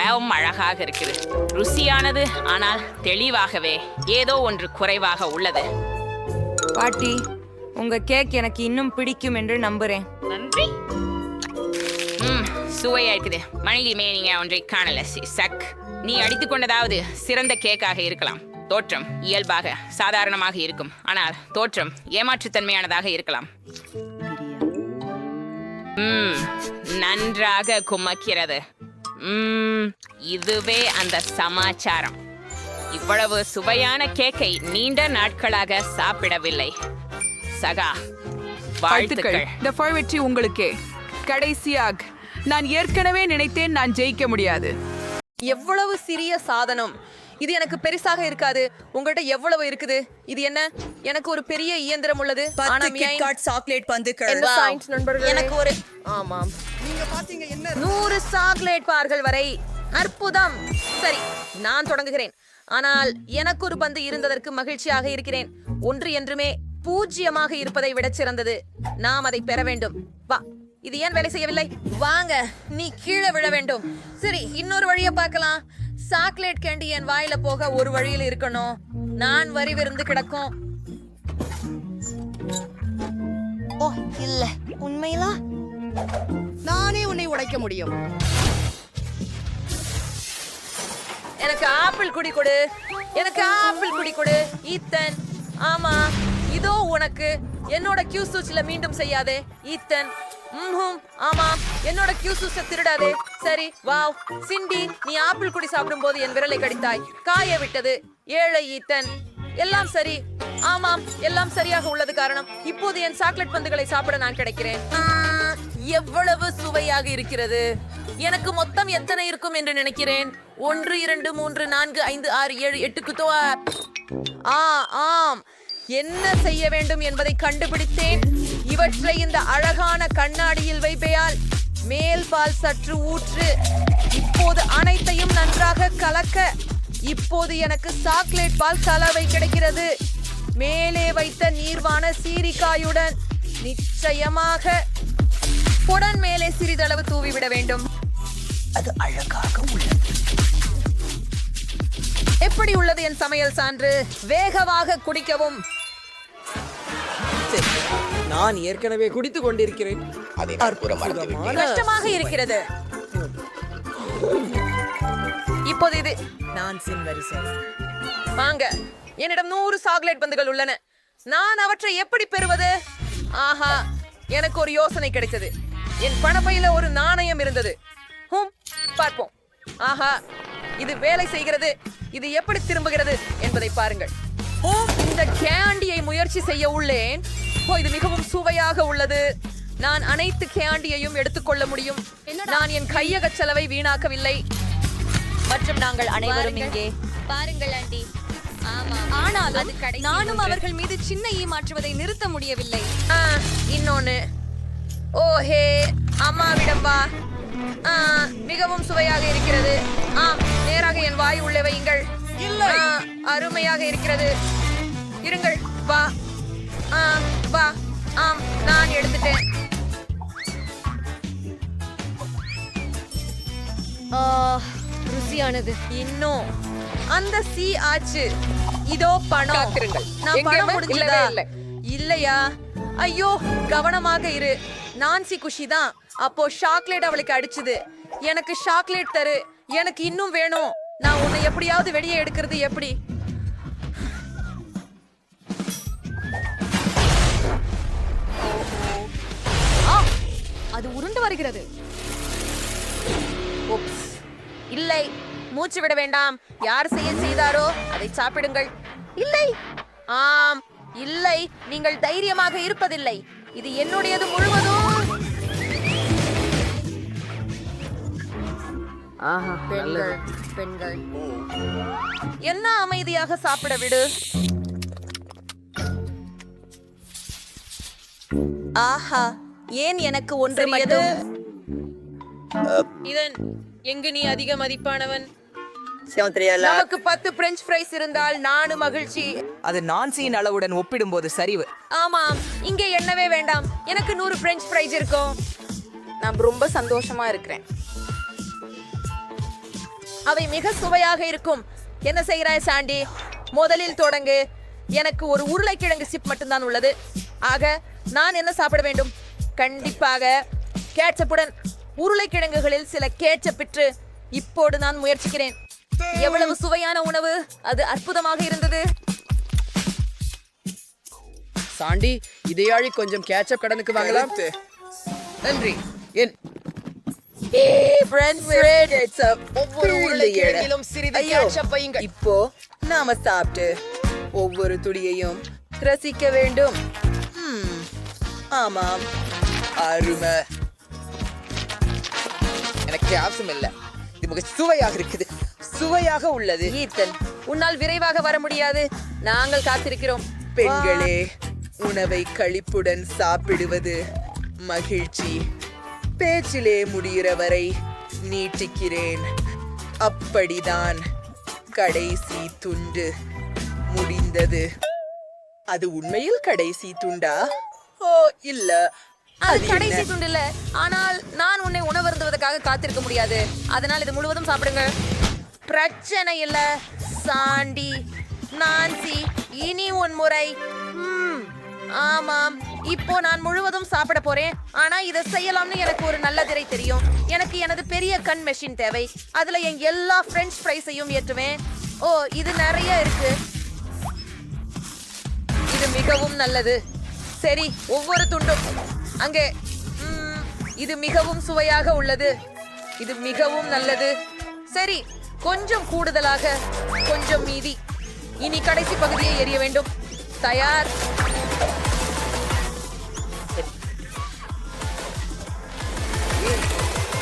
Speaker 10: மிகவும் அழகாக இருக்குது. ருசியானது, ஆனால் தெளிவாகவே ஏதோ ஒன்று குறைவாக உள்ளது.
Speaker 3: பாட்டி, உங்க கேக் எனக்கு இன்னும் பிடிக்கும் என்று நம்புறேன்.
Speaker 10: நன்றி. சுவையா இருக்குது. மணிலிமே நீங்க ஒன்றை காணல. சக் நீ அடித்துக் கொண்டதாவது சிறந்த கேக்காக இருக்கலாம். தோற்றம் இயல்பாக சாதாரணமாக இருக்கும், ஆனால் தோற்றம் ஏமாற்றுத்தன்மையானதாக இருக்கலாம். நன்றாக குமக்கிறது. இதுவே அந்த சமாச்சாரம். இவ்வளவு சுவையான கேக்கை நீண்ட நாட்களாக சாப்பிடவில்லை. சகா, வாழ்த்துக்கள்.
Speaker 3: இந்த வெற்றி உங்களுக்கே. கடைசியாக நான் ஏற்கனவே நினைத்தேன் நான் ஜெயிக்க முடியாது.
Speaker 9: எவ்வளவு சிறிய சாதனம் இது. எனக்கு பெருசாக இருக்காது. உங்கள்கிட்ட எவ்வளவு இருக்குது? இது என்ன? எனக்கு ஒரு பெரிய இயந்திரம் உள்ளது.
Speaker 12: சாக்லேட் பந்துகள்.
Speaker 7: எனக்கு ஒரு ஆமாம்
Speaker 9: 100 சாக்லேட் பார்கள் வரை. அற்புதம். சரி, நான் தொடங்குகிறேன். ஆனால் எனக்கு ஒரு பந்து இருந்ததற்கு மகிழ்ச்சியாக இருக்கிறேன். ஒன்று என்றுமே 0 இருப்பதை விட சிறந்தது. நாம் அதை பெற வேண்டும். வா, இது ஏன் வேலை செய்யவில்லை? வாங்க, நீ கீழே விழ வேண்டும். சரி, இன்னொரு வழியை பார்க்கலாம். சாக்லேட் கேண்டி என் வாயில போக ஒரு வழியில் இருக்கணும். நான் வரி விருந்து கிடக்கும்.
Speaker 7: ஓ இல்ல, உண்மையிலா
Speaker 12: நானே உன்னை உடைக்க முடியும்.
Speaker 9: எனக்கு ஆப்பிள் குடி கொடு. எனக்கு ஆப்பிள் குடி கொடு ஈத்தன். ஆமா, இதோ உனக்கு. என்னோட கியூசூஸ்ல மீண்டும் செய்யாதே ஈத்தன். ஆமாம், என்னோட கியூசூஸ திருடாதே. சரி, வாவ். சிண்டி, நீ ஆப்பிள் குடி சாப்பிடும் போது என் விரலை கடித்தாய். காய விட்டது. ஏழை ஈத்தன். எல்லாம் சரி. ஆமாம், எல்லாம் சரியாக உள்ளது. காரணம், இப்போது என் சாக்லேட் பந்துகளை சாப்பிட நான் கிடைக்கிறேன். எவ்வளவு சுவையாக இருக்கிறது. எனக்கு மொத்தம் எத்தனை இருக்கும் என்று நினைக்கிறேன்? 1 2 3 4 5 6 7 8 ஆம், என்ன செய்ய வேண்டும் என்பதை கண்டுபிடித்தேன். இவற்றை இந்த அழகான கண்ணாடியில் வைப்பேயால் மேல் பால் சற்று ஊற்று. இப்போது அனைத்தையும் நன்றாக கலக்க. இப்போது எனக்கு சாக்லேட் பால் கலவை கிடைக்கிறது. மேலே வைத்த நீர்வான சீரிக்காயுடன். நிச்சயமாக புடன் மேலே சிறிதளவு தூவிவிட வேண்டும்.
Speaker 12: அது அழகாக உள்ளது.
Speaker 9: எப்படி உள்ளது என் சமையல் சான்று? வேகமாக குடிக்கவும்.
Speaker 12: நான் ஏற்கனவே குடித்துக் கொண்டிருக்கிறேன்.
Speaker 9: கஷ்டமாக இருக்கிறது. இப்போது இது
Speaker 12: நான் வரிசை.
Speaker 9: வாங்க, என்னிடம் 100 சாக்லேட் பந்துகள் உள்ளன. நான் அவற்றை எப்படி பெறுவது? ஆஹா, எனக்கு ஒரு யோசனை கிடைத்தது. என் பணப்பையில ஒரு நாணயம் இருந்தது. பார்ப்போம். ஆஹா, இது வேலை செய்கிறது. இது எப்படி திரும்புகிறது என்பதை பாருங்கள். இந்த கேண்டியை முயற்சி செய்ய உள்ளேன். இது மிகவும் சுவையாக உள்ளது. நான் அனைத்து கேண்டியையும் எடுத்துக்கொள்ள முடியும். நான் என் கையக செலவை வீணாக்கவில்லை.
Speaker 7: மற்றும் நாங்கள் அனைவரும் இங்கே பாருங்கள் ஆண்டி.
Speaker 9: ஆனாலும்
Speaker 7: நானும் அவர்கள் மீது சின்ன ஈ மாற்றுவதை நிறுத்த முடியவில்லை.
Speaker 9: இன்னொன்னு. ஓஹே, அம்மாவிடம் வா. மிகவும் சுவையாக இருக்கிறது. நேராக என் வாய் உள்ளே வையுங்கள். அருமையாக இருக்கிறது. இருங்கள். வா. வா. நான் எடுத்துட்டேன்.
Speaker 7: ருசியானது.
Speaker 9: இன்னும் அந்த சி ஆச்சு. இதோ பணம். நான் பணம் முடிஞ்சதா? இல்லையா? ஐயோ, கவனமாக இரு. நான்சி குஷி தான். அப்போ சாக்லேட் அவளுக்கு அடிச்சுது. எனக்கு சாக்லேட் தரு. எனக்கு இன்னும் வேணும். நான் உன்னை எப்படியாவது வெளியே எடுக்கிறது எப்படி?
Speaker 7: அது உருண்டு வருகிறது.
Speaker 9: இல்லை, மூச்சு விட வேண்டாம். யார் செய்தாரோ அதை சாப்பிடுங்கள். இல்லை. ஆம், இல்லை, நீங்கள் தைரியமாக இருப்பதில்லை. இது என்னுடையது முழுவதும். பெண்கள் என்ன அமைதியாக சாப்பிட விடு. ஆஹா, ஏன் எனக்கு ஒன்று இதன் எங்கு நீ அதிக மதிப்பானவன்? நமக்கு 10 பிரெஞ்ச் ஃப்ரைஸ் இருந்தால் நானும் மகிழ்ச்சி.
Speaker 12: அது நான்சியின் அளவுடன் ஒப்பிடும்போது சரிவு.
Speaker 9: ஆமாம், இங்கே எண்ணவே வேண்டாம். எனக்கு 100 பிரெஞ்ச் ஃப்ரைஸ் இருக்கும். நான் ரொம்ப சந்தோஷமா இருக்கிறேன். அவை மிக சுவையாக இருக்கும். என்ன செய்கிறாய் சாண்டி? முதலில் தொடங்கு. எனக்கு ஒரு உருளைக்கிழங்கு சிப் மட்டும்தான் உள்ளது. ஆக நான் என்ன சாப்பிட வேண்டும்? கண்டிப்பாக கேட்சப்புடன். உருளைக்கிழங்குகளில் சில கேட்சப்பிற்று. இப்போது நான் முயற்சிக்கிறேன். எவ்வளவு சுவையான உணவு, அது அற்புதமாக இருந்தது.
Speaker 12: சாண்டி, இதையாழி கொஞ்சம் கேட்சப் கடனுக்கு வாங்கலாம். நன்றி. என் ஒவ்வொரு உருளைக்கிழங்கிலும் சிறிது ketchup வையுங்க. இப்போ நாம சாப்பிட்டு ஒவ்வொரு துளியையும் ரசிக்க வேண்டும். ஆமாம், அருமை. எனக்கு அவசியம் இல்ல. இது மிக சுவையாக இருக்குது. சுவையாக உள்ளது.
Speaker 9: ஈத்தன், உன்னால் விரைவாக வர முடியாது. நாங்கள் காத்திருக்கிறோம்.
Speaker 12: பெண்களே, உணவை களிப்புடன் சாப்பிடுவது மகிழ்ச்சி. பேச்சிலே முடிகிற வரை நீட்டிக்கிறேன். அப்படிதான் கடைசி துண்டு முடிந்தது. அது உண்மையில் கடைசி துண்டா? ஓ இல்ல,
Speaker 9: அது கடைசி துண்டு இல்ல. ஆனால் நான் உன்னை உணவருந்துவதற்காக காத்திருக்க முடியாது. அதனால் இது முழுவதும் சாப்பிடுங்க. பிரச்சனை இல்ல சாண்டி. நான்சி, இனி உன் முறை. ஆமாம், இப்போ நான் முழுவதும் சாப்பிட போறேன். ஆனா இதை செய்யலாம்னு எனக்கு ஒரு நல்ல திரை தெரியும். எனக்கு எனது பெரிய கண் மெஷின் தேவை. அதுல என் எல்லா பிரெஞ்ச் ஃப்ரைஸையும் ஏற்றுவேன். ஓ, இது நிறைய இருக்கு. இது மிகவும் நல்லது. சரி, ஒவ்வொரு துண்டும் அங்கே. இது மிகவும் சுவையாக உள்ளது. இது மிகவும் நல்லது. சரி, கொஞ்சம் கூடுதலாக, கொஞ்சம் மீதி. இனி கடைசி பகுதியை எறிய வேண்டும். தயார்.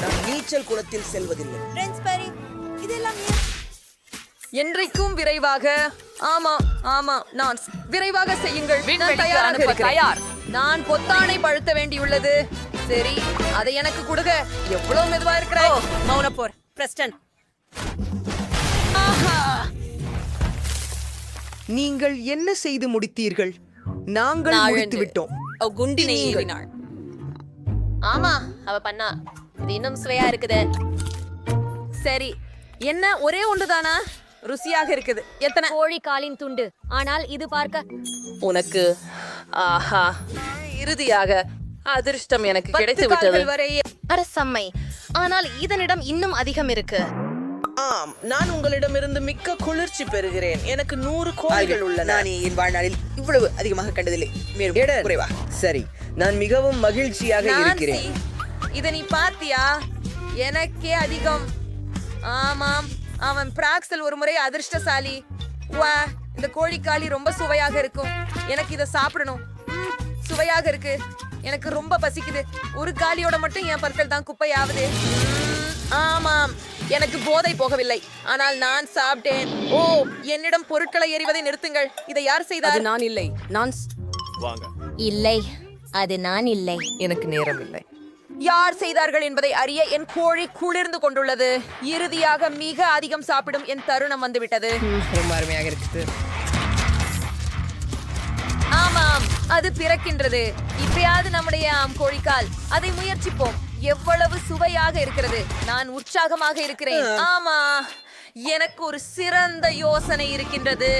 Speaker 12: நான் நீச்சல் குளத்தில் செல்வதில்லை.
Speaker 9: என்றைக்கும் விரைவாக. ஆமா ஆமா, நான் விரைவாக செய்யுங்கள். நான்
Speaker 2: விண்வெளிக்கு
Speaker 9: தயாராக
Speaker 2: அனுப்ப
Speaker 9: இருக்கிறேன்.
Speaker 2: தயார்.
Speaker 9: நான் பொத்தானை பழுத்த வேண்டியுள்ளது. சரி, அதை எனக்கு கொடுங்க. எவ்வளவு மெதுவா இருக்கிறாய்.
Speaker 7: மௌனப்போர் பிரஸ்டன்.
Speaker 12: நீங்கள் என்ன செய்து முடித்தீர்கள்? நாங்கள் முடித்து விட்டோம்.
Speaker 7: குண்டினை ஏவினாள். ஆமா, அவ பண்ணா. இது இன்னும் சுவையா இருக்குது.
Speaker 9: சரி, என்ன ஒரே ஒன்றுதானா? ருசியாக இருக்குது. எத்தனை?
Speaker 7: கோழி காலின் துண்டு. ஆனால் இது பார்க்க
Speaker 9: உனக்கு ஆஹா, இறுதியாக அதிர்ஷ்டம் எனக்கு கிடைத்து
Speaker 7: 10
Speaker 9: விட்டது.
Speaker 7: கால்கள் வரை அரசம்மை. ஆனால் இதனிடம் இன்னும் அதிகம் இருக்கு.
Speaker 12: ஆம், நான் உங்களிடமிருந்து மிக்க குளிர்ச்சி பெறுகிறேன். எனக்கு 100 கோழிகள் உள்ளன. நான் என் வாழ்நாளில் இவ்வளவு அதிகமாக கண்டதில்லை. மேலும் குறைவா? சரி, நான் மிகவும் மகிழ்ச்சியாக இருக்கிறேன்.
Speaker 9: இத நீ பாத்தியா? எனக்கே அதிகம். ஆமாம், அவன் பிராக்சல் ஒரு முறை அதிர்ஷ்டசாலி. வா, இந்த கோழிக்காளி ரொம்ப சுவையாக இருக்கும். எனக்கு இதை சாப்பிடணும். சுவையாக இருக்கு. எனக்கு ரொம்ப பசிக்குது. ஒரு காலியோட மட்டும் என் பற்கள் தான் குப்பையாவது. ஆமாம், எனக்கு போதை போகவில்லை. ஆனால் நான் சாப்பிட்டேன். ஓ, என்னிடம் பொருட்களை எறிவதை நிறுத்துங்கள். இதை யார் செய்தார்?
Speaker 12: நான் இல்லை. நான்
Speaker 7: இல்லை, அது நான் இல்லை.
Speaker 12: எனக்கு நேரம் இல்லை.
Speaker 9: யார் செய்தார்கள் என்பதை அறிய என் கோழி குளிர்ந்து கொண்டுள்ளது. இறுதியாக மிக அதிகம் சாப்பிடும் என் தருணம் வந்துவிட்டது.
Speaker 12: ரொம்ப அருமையாக இருக்குது.
Speaker 9: ஆமாம், அது பிறக்கின்றது. இப்பயாவது நம்முடைய கோழிக்கால். அதை முயற்சிப்போம். எவ்வளவு சுவையாக இருக்கிறது. நான் உற்சாகமாக இருக்கிறேன். ஆமா, எனக்கு ஒரு சிறந்த யோசனை இருக்கின்றது.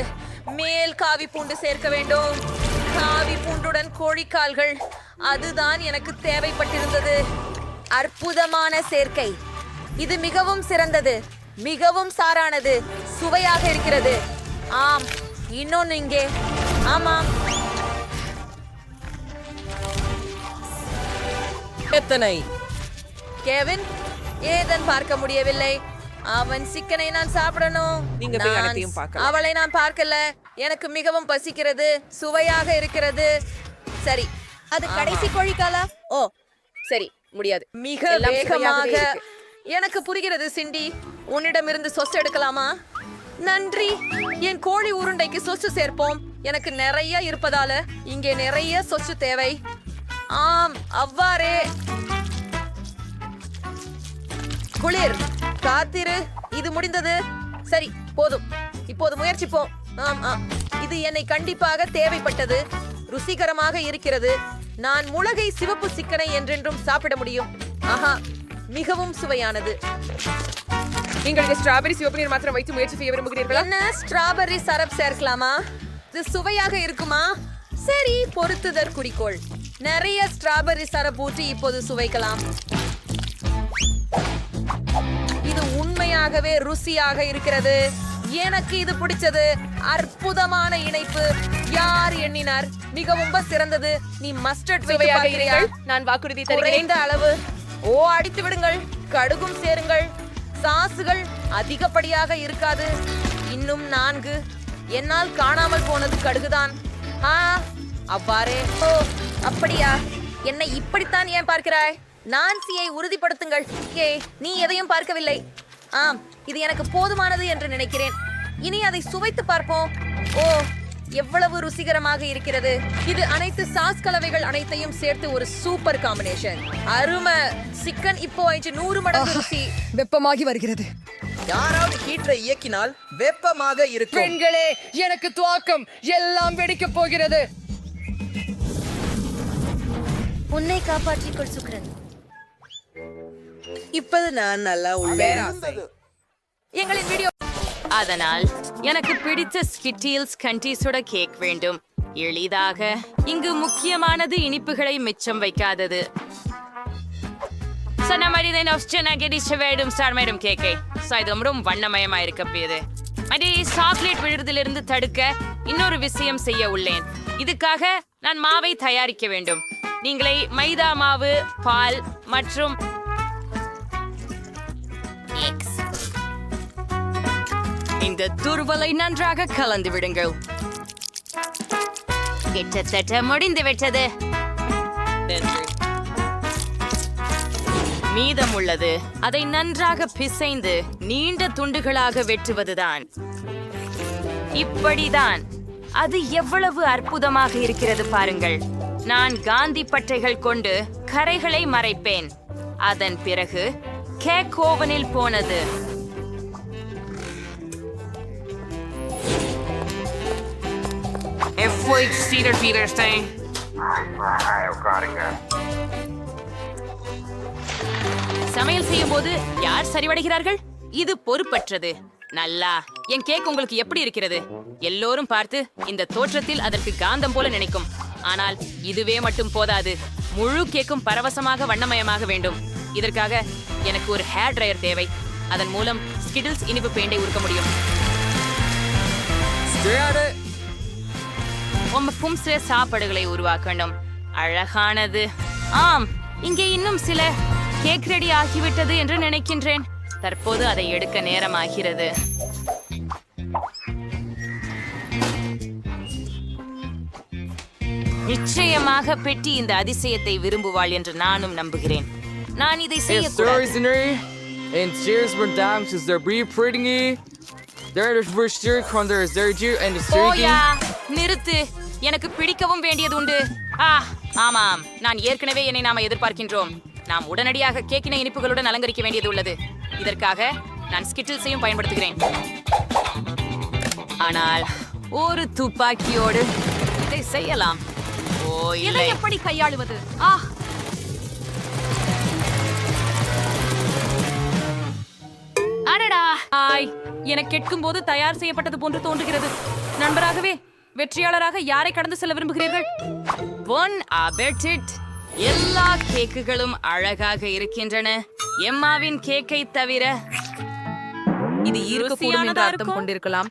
Speaker 9: மேல் காவி பூண்டு சேர்க்க வேண்டும். காவி பூண்டுடன் கோழிக்கால்கள். அதுதான் எனக்கு தேவைப்பட்டிருந்தது. அற்புதமான சேர்க்கை. இது மிகவும் சிறந்தது. மிகவும் சாரானது. சுவையாக இருக்கிறது. ஆம், இன்னொன்னு இங்கே. ஆமாம்,
Speaker 12: எத்தனை?
Speaker 9: கெவின், ஏதன் பார்க்க முடியவில்லை. அவன் சிக்கனை நான் சாப்பிடணும்.
Speaker 12: நீங்க போய் அனைத்தையும் பார்க்கலாம்.
Speaker 9: அவளை நான் பார்க்கல. எனக்கு மிகவும் பசிக்கிறது. சுவையாக இருக்கிறது. சரி,
Speaker 7: அது கடைசி கோழிக்காலா? ஓ சரி, முடியாது.
Speaker 9: மிக
Speaker 7: எல்லாம்
Speaker 9: வேகமாக.
Speaker 7: சுவையாகவே இருக்கு.
Speaker 9: எனக்கு புரிகிறது சிண்டி. உன்னிடமிருந்து சொஸ் எடுக்கலாமா? நன்றி. என் கோழி உருண்டைக்கு சொச்சு சேர்ப்போம். எனக்கு நிறைய இருப்பதால இங்கே நிறைய சொச்சு தேவை. ஆம், அவ்வாறே. குளிர், காத்திரு. இது முடிந்தது. சரி, போதும். இப்போது முயற்சிப்போம். இது என்னை கண்டிப்பாக தேவைப்பட்டது. ருசிகரமாக இருக்கிறது. நான் முளகை சிவப்பு சிக்கனை என்றென்றும் சாப்பிட முடியும். ஆஹா, மிகவும் சுவையானது.
Speaker 3: நீங்கள் ஸ்ட்ராபெரி சிவப்பு நீர் மாத்திரம் வைத்து முயற்சி செய்ய விரும்புகிறீர்களா?
Speaker 9: என்ன, ஸ்ட்ராபெர்ரி சரப் சேர்க்கலாமா? இது சுவையாக இருக்குமா? சரி, பொறுத்துதற் குறிக்கோள். நிறைய ஸ்ட்ராபெர்ரி சரப் ஊற்றி இப்போது சுவைக்கலாம். இது உண்மையான உண்மையாகவே ருசியாக இருக்கிறது. எனக்கு இது பிடிச்சது. அற்புதமான இணைப்பு. யார் எண்ணினார்? மிகவும் சிறந்தது. நீ மஸ்டர்ட்
Speaker 1: சுவையாக இருங்கள். நான் வாக்குறுதி தருகிறேன்.
Speaker 9: குறைந்த அளவு. ஓ, அடித்து விடுங்கள். கடுகும் சேருங்கள். சாசுகள் அதிகப்படியாக இருக்காது. இன்னும் 4. என்னால் காணாமல் போனது கடுகுதான். அவ்வாறே. ஓ, அப்படியா? என்னை இப்படித்தான் ஏன் பார்க்கிறாய்? நான்சியை உறுதிப்படுத்துங்கள். நீ எதையும் பார்க்கவில்லை. ஆம், இது எனக்கு போதுமானது என்று நினைக்கிறேன். இனி அதை சுவைத்து பார்ப்போம். ஓ, எவ்வளவு ருசிகரமாக இருக்கிறது. இது அனைத்து சாஸ் கலவைகள் அனைத்தையும் சேர்த்து ஒரு சூப்பர் காம்பினேஷன். அருமை. சிக்கன் இப்போ 100 மடங்கு ருசி.
Speaker 2: வெப்பமாகி வருகிறது.
Speaker 12: யாராவது ஹீட்டரை இயக்கினால் வெப்பமாக இருக்கும்.
Speaker 2: பெண்களே, எனக்கு துவாக்கம். எல்லாம் வெடிக்கப் போகிறது.
Speaker 7: உன்னை காப்பாற்றிக்கொள் சுக்ரன்.
Speaker 12: இப்போது நான் நல்லா உள்ளேன்.
Speaker 9: எங்களின் வீடியோ.
Speaker 10: அதனால் எனக்கு பிடித்த ஸ்கிட்டீல்ஸ் கண்டீஸோட கேக் வேண்டும். எளிதாக. இங்கு முக்கியமானது இனிப்புகளை மிச்சம் வைக்காதது. கேக்கை இதுவும் வண்ணமயமாயிருக்கப்பேது. சாக்லேட் விழுறதிலிருந்து தடுக்க இன்னொரு விஷயம் செய்ய உள்ளேன். இதுக்காக நான் மாவை தயாரிக்க வேண்டும். நீங்களே மைதா மாவு, பால் மற்றும் இந்த துருவலை நன்றாக கலந்து விடுங்கள். கிட்டத்தட்ட முடிந்து விட்டது. மீதம் உள்ளது. அதை நன்றாக பிசைந்து நீண்ட துண்டுகளாக வெட்டுவதுதான். இப்படிதான். அது எவ்வளவு அற்புதமாக இருக்கிறது பாருங்கள். நான் காந்தி பட்டைகள் கொண்டு கரைகளை மறைப்பேன். அதன் பிறகு கேக் ஓவனில் போனது. சமையல் செய்யும் போது யார் சரிவடைகிறார்கள்? இது பொறுப்பற்றது. நல்லா. என் கேக் உங்களுக்கு எப்படி இருக்கிறது? எல்லோரும் பார்த்து இந்த தோற்றத்தில் அதற்கு காந்தம் போல நினைக்கும். ஆனால் இதுவே மட்டும் போதாது. முழு கேக்கும் பரவசமாக வண்ணமயமாக வேண்டும். இதற்காக எனக்கு ஒரு ஹேர் ட்ரையர் தேவை. அதன் மூலம் ஸ்கிட்டில்ஸ் இனிப்பு பெயிண்டை உருக்க முடியும். சில சாப்பாடுகளை உருவாக்கணும். அழகானது. ஆம், இங்கே இன்னும் சில கேக் ரெடி ஆகிவிட்டது என்று நினைக்கின்றேன். தற்போது அதை எடுக்க நேரமாகிறது. நிச்சயமாக பெட்டி இந்த அதிசயத்தை விரும்புவாள் என்று நானும் நம்புகிறேன். நான் இதை செய்யக்கூடாது. நிறுத்து. எனக்கு பிடிக்கவும் வேண்டியது உண்டு. ஆமாம், நான் ஏற்கனவே என்னை நாம எதிர்பார்க்கின்றோம். நாம் உடனடியாக கேக்கின இனிப்புகளுடன் அலங்கரிக்க வேண்டியது உள்ளது. இதற்காக நான் ஸ்கிட்டில்ஸையும் பயன்படுத்துகிறேன். ஆனால் ஒரு துப்பாக்கியோடு இதை செய்யலாம். ஓ, இல்லை.
Speaker 1: எப்படி கையாளுவது?
Speaker 10: அடடா.
Speaker 1: எனக்கு கேட்கும் போது தயார் செய்யப்பட்டது போன்று தோன்றுகிறது. நண்பராகவே வெற்றியாளராக யாரை கடந்து செல்ல விரும்புகிறீர்கள்?
Speaker 10: எல்லா கேக்குகளும் அழகாக இருக்கின்றன, எம்மாவின் கேக்கை தவிர.
Speaker 9: இது இருக்கக்கூடும் என்று அர்த்தம் கொண்டிருக்கலாம்.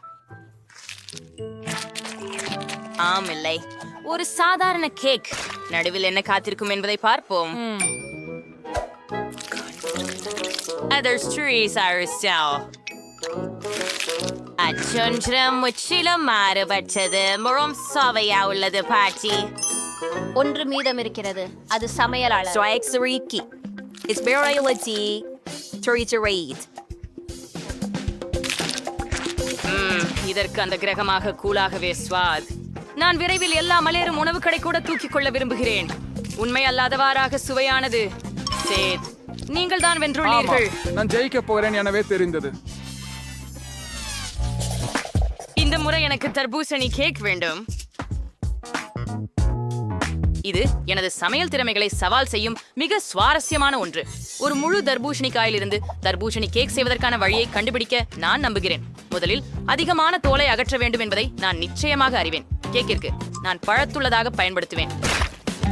Speaker 10: ஆம், இல்லை. ஒரு சாதாரண கேக். நடுவில் என்ன காத்திருக்கும் என்பதை பார்ப்போம். முற்றிலும் மாறுபட்டது. முழும் சுவையா உள்ளது பாட்டி.
Speaker 7: ஒன்று மீதம் இருக்கிறது. அது சமையலாளர்.
Speaker 10: இதற்கு அந்த கிரகமாக கூலாகவே ஸ்வாத். நான் விரைவில் எல்லா மலேரும் உணவு கடை கூட தூக்கிக் கொள்ள விரும்புகிறேன். உண்மை அல்லாதவாறாக சுவையானது. சேத், நீங்கள் தான் வென்றுள்ளீர்கள்.
Speaker 11: நான் ஜெயிக்க போகிறேன் எனவே தெரிந்தது.
Speaker 10: இந்த முறை எனக்கு தர்பூசணி கேக் வேண்டும். இது எனது சமையல் திறமைகளை சவால் செய்யும் மிக சுவாரஸ்யமான ஒன்று. ஒரு முழு தர்பூசணிக்காயிலிருந்து தர்பூசணி கேக் செய்வதற்கான வழியை கண்டுபிடிக்க நான் நம்புகிறேன். முதலில் அதிகமான தோலை அகற்ற வேண்டும் என்பதை நான் நிச்சயமாக அறிவேன். கேக்கிற்கு நான் பழத்துள்ளதாக பயன்படுத்துவேன்.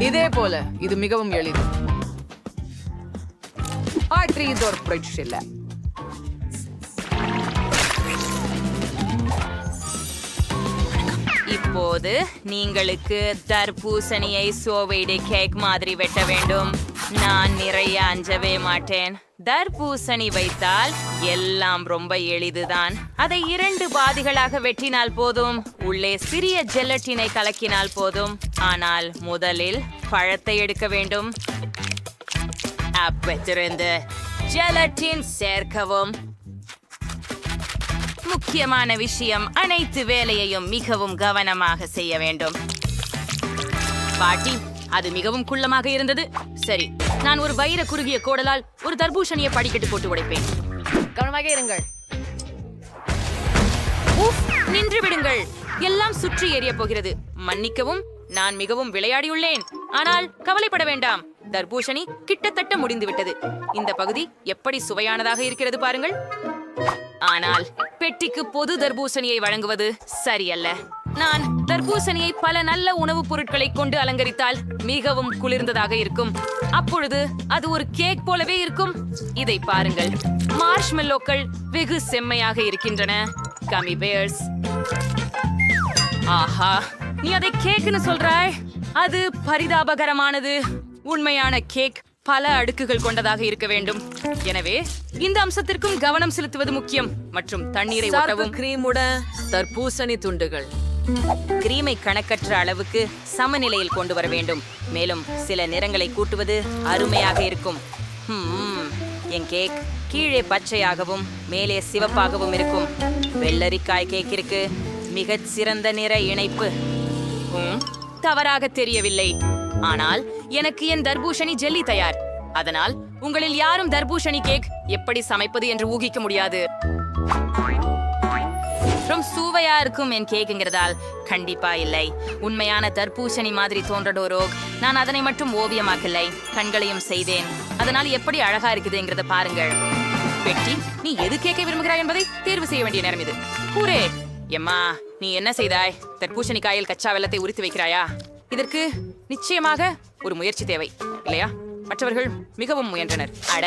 Speaker 2: இதே போல இது மிகவும் எளிது.
Speaker 10: இப்போது நீங்களுக்கு தர்பூசணியை சோவைடு கேக் மாதிரி வெட்ட வேண்டும். நான் நிறைய அஞ்சவே மாட்டேன். தர்பூசணி வைத்தால் எல்லாம் ரொம்ப எளிதுதான். அதை 2 பாதிகளாக வெட்டினால் போதும். உள்ளே சிறிய ஜெலட்டினை கலக்கினால் போதும். ஆனால் முதலில் பழத்தை எடுக்க வேண்டும். அப்பத்திலிருந்து ஜெலட்டின் சேர்க்கவும். முக்கியமான விஷயம், அனைத்து வேலையையும் மிகவும் கவனமாக செய்ய வேண்டும். பாட்டி, அது மிகவும் குள்ளமாக இருந்தது. சரி, நான் ஒரு வைர குறுகிய கோடலால் ஒரு தர்பூசணியை படிக்கட்டு போட்டு உடைப்பேன்.
Speaker 9: கவனமாக இருங்கள்.
Speaker 10: உஃப், நின்று விடுங்கள். எல்லாம் சுற்றி எரிய போகிறது. மன்னிக்கவும், நான் மிகவும் விளையாடியுள்ளேன். ஆனால் கவலைப்பட வேண்டாம், தர்பூசணி கிட்டத்தட்ட முடிந்துவிட்டது. இந்த பகுதி எப்படி சுவையானதாக இருக்கிறது பாருங்கள். ஆனால் பெட்டிக்கு பொது தர்பூசணியை வழங்குவது சரியல்ல. நான் தர்பூசணியை பல நல்ல உணவுப் பொருட்களை கொண்டு அலங்கரித்தால் மிகவும் குளிர்ந்ததாக இருக்கும். அப்பொழுது அது ஒரு கேக் போலவே இருக்கும். இதை பாருங்கள், மார்ஷ்மெல்லோக்கள் வெகு செம்மையாக இருக்கின்றன. கமி பேர்ஸ். ஆஹா, நீ அதை கேக்னு சொல்றாய்? அது பரிதாபகரமானது. உண்மையான கேக் பல அடுக்குகள் கொண்டதாக இருக்க வேண்டும். எனவே இந்த அம்சத்திற்கும் கவனம் செலுத்துவது முக்கியம். மற்றும் தண்ணீரை ஊற்றவும்.
Speaker 9: கிரீமுடன் தர்பூசணி துண்டுகள்.
Speaker 10: கிரீமை கணக்கற்ற அளவுக்கு சமநிலையில் கொண்டு வர வேண்டும். மேலும் சில நிறங்களை கூட்டுவது அருமையாக இருக்கும். என் கேக் கீழே பச்சையாகவும் மேலே சிவப்பாகவும் இருக்கும். வெள்ளரிக்காய் கேக்கிற்கு மிகச் சிறந்த நிற இணைப்பு. தவறாக தெரியவில்லை. ஆனால் எனக்கு என் தர்பூசணி ஜெல்லி தயார். அதனால் உங்களில் யாரும் தர்பூசணி கேக் எப்படி சமைப்பது என்று ஊகிக்க முடியாது. ரொம்ப சுவையா இருக்கும் என் கேக்குங்கிறதால் கண்டிப்பா இல்லை. உண்மையான தர்பூசணி மாதிரி தோன்றடோரோ. நான் அதனை மட்டும் ஓவியமாக்கலை, கண்களையும் செய்தேன். அதனால் எப்படி அழகா இருக்குதுங்கிறத பாருங்கள். பெட்டி, நீ எது கேட்க விரும்புகிறாய் என்பதை தேர்வு செய்ய வேண்டிய நேரம் இது. கூரே, எம்மா, நீ என்ன செய்தாய்? தர்பூசணி காயில் கச்சா வெல்லத்தை உரித்து வைக்கிறாயா? இதற்கு நிச்சயமாக ஒரு முயற்சி தேவை, இல்லையா? மற்றவர்கள் மிகவும் முயன்றனர். அட,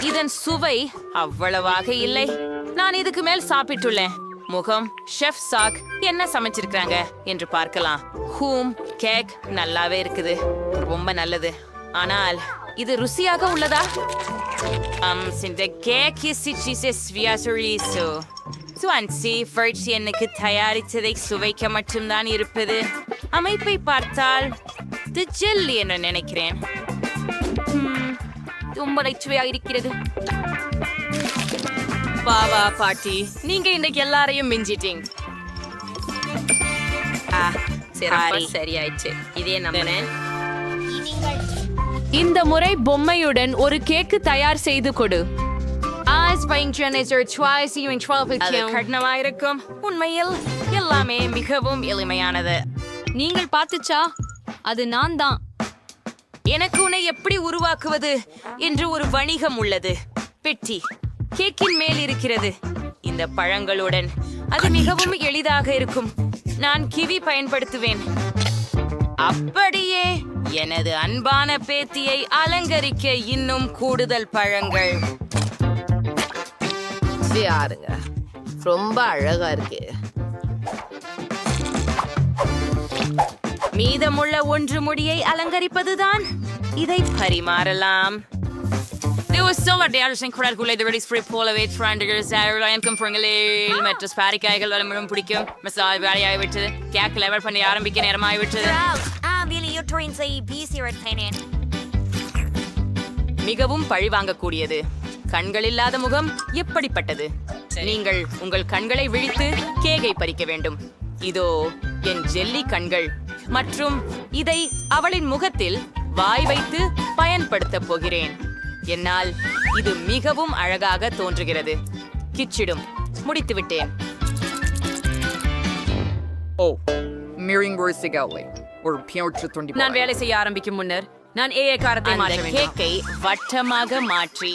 Speaker 10: இதன் சுவை அவ்வளவாக இல்லை. நான் இதுக்கு மேல் சாப்பிட்டுள்ளேன். முகம் ஷெஃப் சாக் என்ன சமைச்சிருக்காங்க என்று பார்க்கலாம். கேக் நல்லாவே இருக்குது, ரொம்ப நல்லது. ஆனால் இது ருசியாக உள்ளதா? இந்த கேக் எனக்கு தயாரித்ததை சுவைக்க மட்டும்தான் இருப்பது. அமைப்பை பார்த்தால் இது ஜெல்லி என்று நினைக்கிறேன். ரொம்ப நச்சுவையாக இருக்கிறது. பாவா பாட்டி, நீங்க இன்னைக்கு எல்லாரையும் மிஞ்சிட்டீங்க. சரியாயிடுச்சு. இதே நம்பினேன்.
Speaker 1: இந்த முறை பொம்மையுடன் ஒரு கேக்கு தயார் செய்து கொடு.
Speaker 10: கடினமாயிருக்கும். உண்மையில் எல்லாமே மிகவும் எளிமையானது.
Speaker 5: நீங்கள் பார்த்துச்சா? அது நான் தான்.
Speaker 10: எனக்கு உன்னை எப்படி உருவாக்குவது என்று ஒரு வணிகம் உள்ளது. பெட்டி கேக்கின் மேல் இருக்கிறது. இந்த பழங்களுடன் அது மிகவும் எளிதாக இருக்கும். நான் கிவி பயன்படுத்துவேன். அப்படியே எனது அன்பான பேத்தியை அலங்கரிக்க இன்னும் கூடுதல் பழங்கள்.
Speaker 9: யாருங்க, ரொம்ப அழகா இருக்கு.
Speaker 10: மீதமுள்ள 1 முடியை அலங்கரிப்பதுதான். இதை பரிமாறலாம். பாரிக்காய்கள் வளமும் பிடிக்கும். வேலையாகி விட்டது. கேக் லெவல் பண்ணி ஆரம்பிக்க நேரமாகி விட்டது. மிகவும் பழிவாங்கக்கூடியது. கண்கள் இல்லாத முகம் எப்படிப்பட்டது? நீங்கள் உங்கள் கண்களை விழித்து கேக்கை பறிக்க வேண்டும். இதோ என் ஜெல்லி கண்கள். மற்றும் இதை அவளின் முகத்தில் வாய் வைத்து பயன்படுத்த போகிறேன். என்னால் இது மிகவும் அழகாக தோன்றுகிறது. கிச்சிடும். முடித்து விட்டேன். நான் வேலை செய்ய ஆரம்பிக்கும் முன்னர் நான் ஏகாரத்தை மாற்ற வேண்டும். கேக்கை வட்டமாக மாற்றி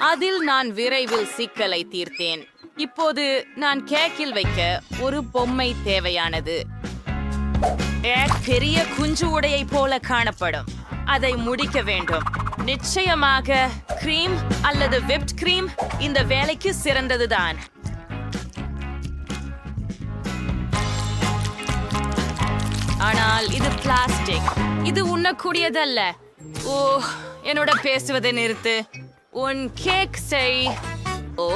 Speaker 10: அதில் நான் விரைவில் சிக்கலை தீர்த்தேன். இப்போது நான் கேக்கில் வைக்க ஒரு பொம்மை தேவையானது. பெரிய குஞ்சு உடையை போல காணப்படும். அதை முடிக்க வேண்டும். நிச்சயமாக கிரீம் அல்லது விப்ட் கிரீம் இந்த வேலைக்கு சிறந்ததுதான்.
Speaker 1: ஆனால் இது பிளாஸ்டிக். இது உண்ணக்கூடியதல்ல. ஓ, என்னோட பேசுவதை நிறுத்து. உன் கேக் செய்.
Speaker 10: ஓ,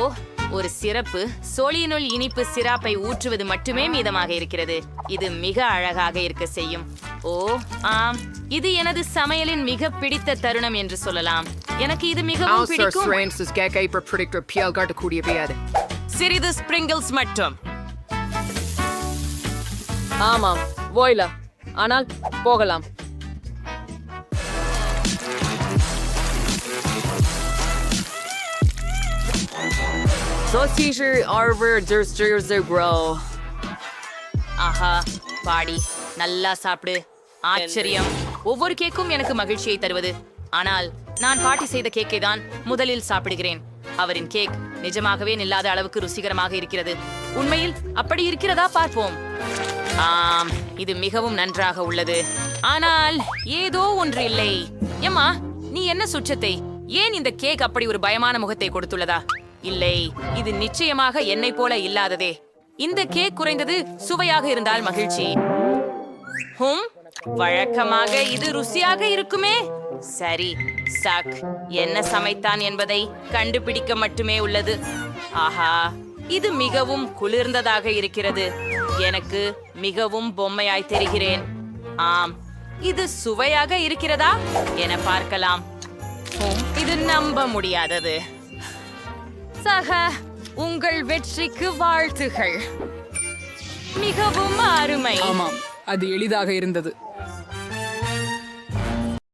Speaker 10: ஒரு சிறப்பு சோழியினுள் இனிப்பு சிராப்பை ஊற்றுவது மட்டுமே மீதமாக இருக்கிறது. இது மிக அழகாக இருக்க செய்யும். ஓ ஆம், இது எனது சமையலின் மிக பிடித்த தருணம் என்று சொல்லலாம். எனக்கு இது மிகவும் பிடிக்கும்.
Speaker 1: சிறிது ஸ்பிரிங்கிள்ஸ் மட்டும்.
Speaker 9: ஆமாம், போய்லா. ஆனால் போகலாம்.
Speaker 10: ஆஹா, பாடி நல்லா சாப்பிடு. ஆச்சரியம். ஒவ்வொரு கேக்கும் எனக்கு மகிழ்ச்சியை தருவது. ஆனால் நான் பாட்டி செய்த கேக்கை தான் முதலில் சாப்பிடுகிறேன். அவரின் கேக் நிஜமாகவே நில்லாத அளவுக்கு ருசிகரமாக இருக்கிறது. உண்மையில் அப்படி இருக்கிறதா பார்ப்போம். ஆம், இது மிகவும் நன்றாக உள்ளது. ஆனால் ஏதோ ஒன்று இல்லை. எம்மா, நீ என்ன சுற்றத்தை? ஏன் இந்த கேக் அப்படி ஒரு பயமான முகத்தை கொடுத்துள்ளதா? இல்லை, இது நிச்சயமாக என்னை போல இல்லாததே. இந்த கேக் குறைந்தது சுவையாக இருந்தால் மகிழ்ச்சி. வழக்கமாக இது ருசியாக இருக்குமே. சரி, சாக் என்ன சமைத்தான் என்பதை கண்டுபிடிக்க மட்டுமே உள்ளது. ஆஹா, இது மிகவும் குளிர்ந்ததாக இருக்கிறது. எனக்கு மிகவும் பொம்மையாய் தெரிகிறேன். ஆம், இது சுவையாக இருக்கிறதா என பார்க்கலாம். இது நம்ப முடியாதது. சக, உங்கள் வெற்றிக்கு வாழ்த்துகள். மிகவும் அருமை.
Speaker 11: ஆமாம், அது எளிதாக இருந்தது.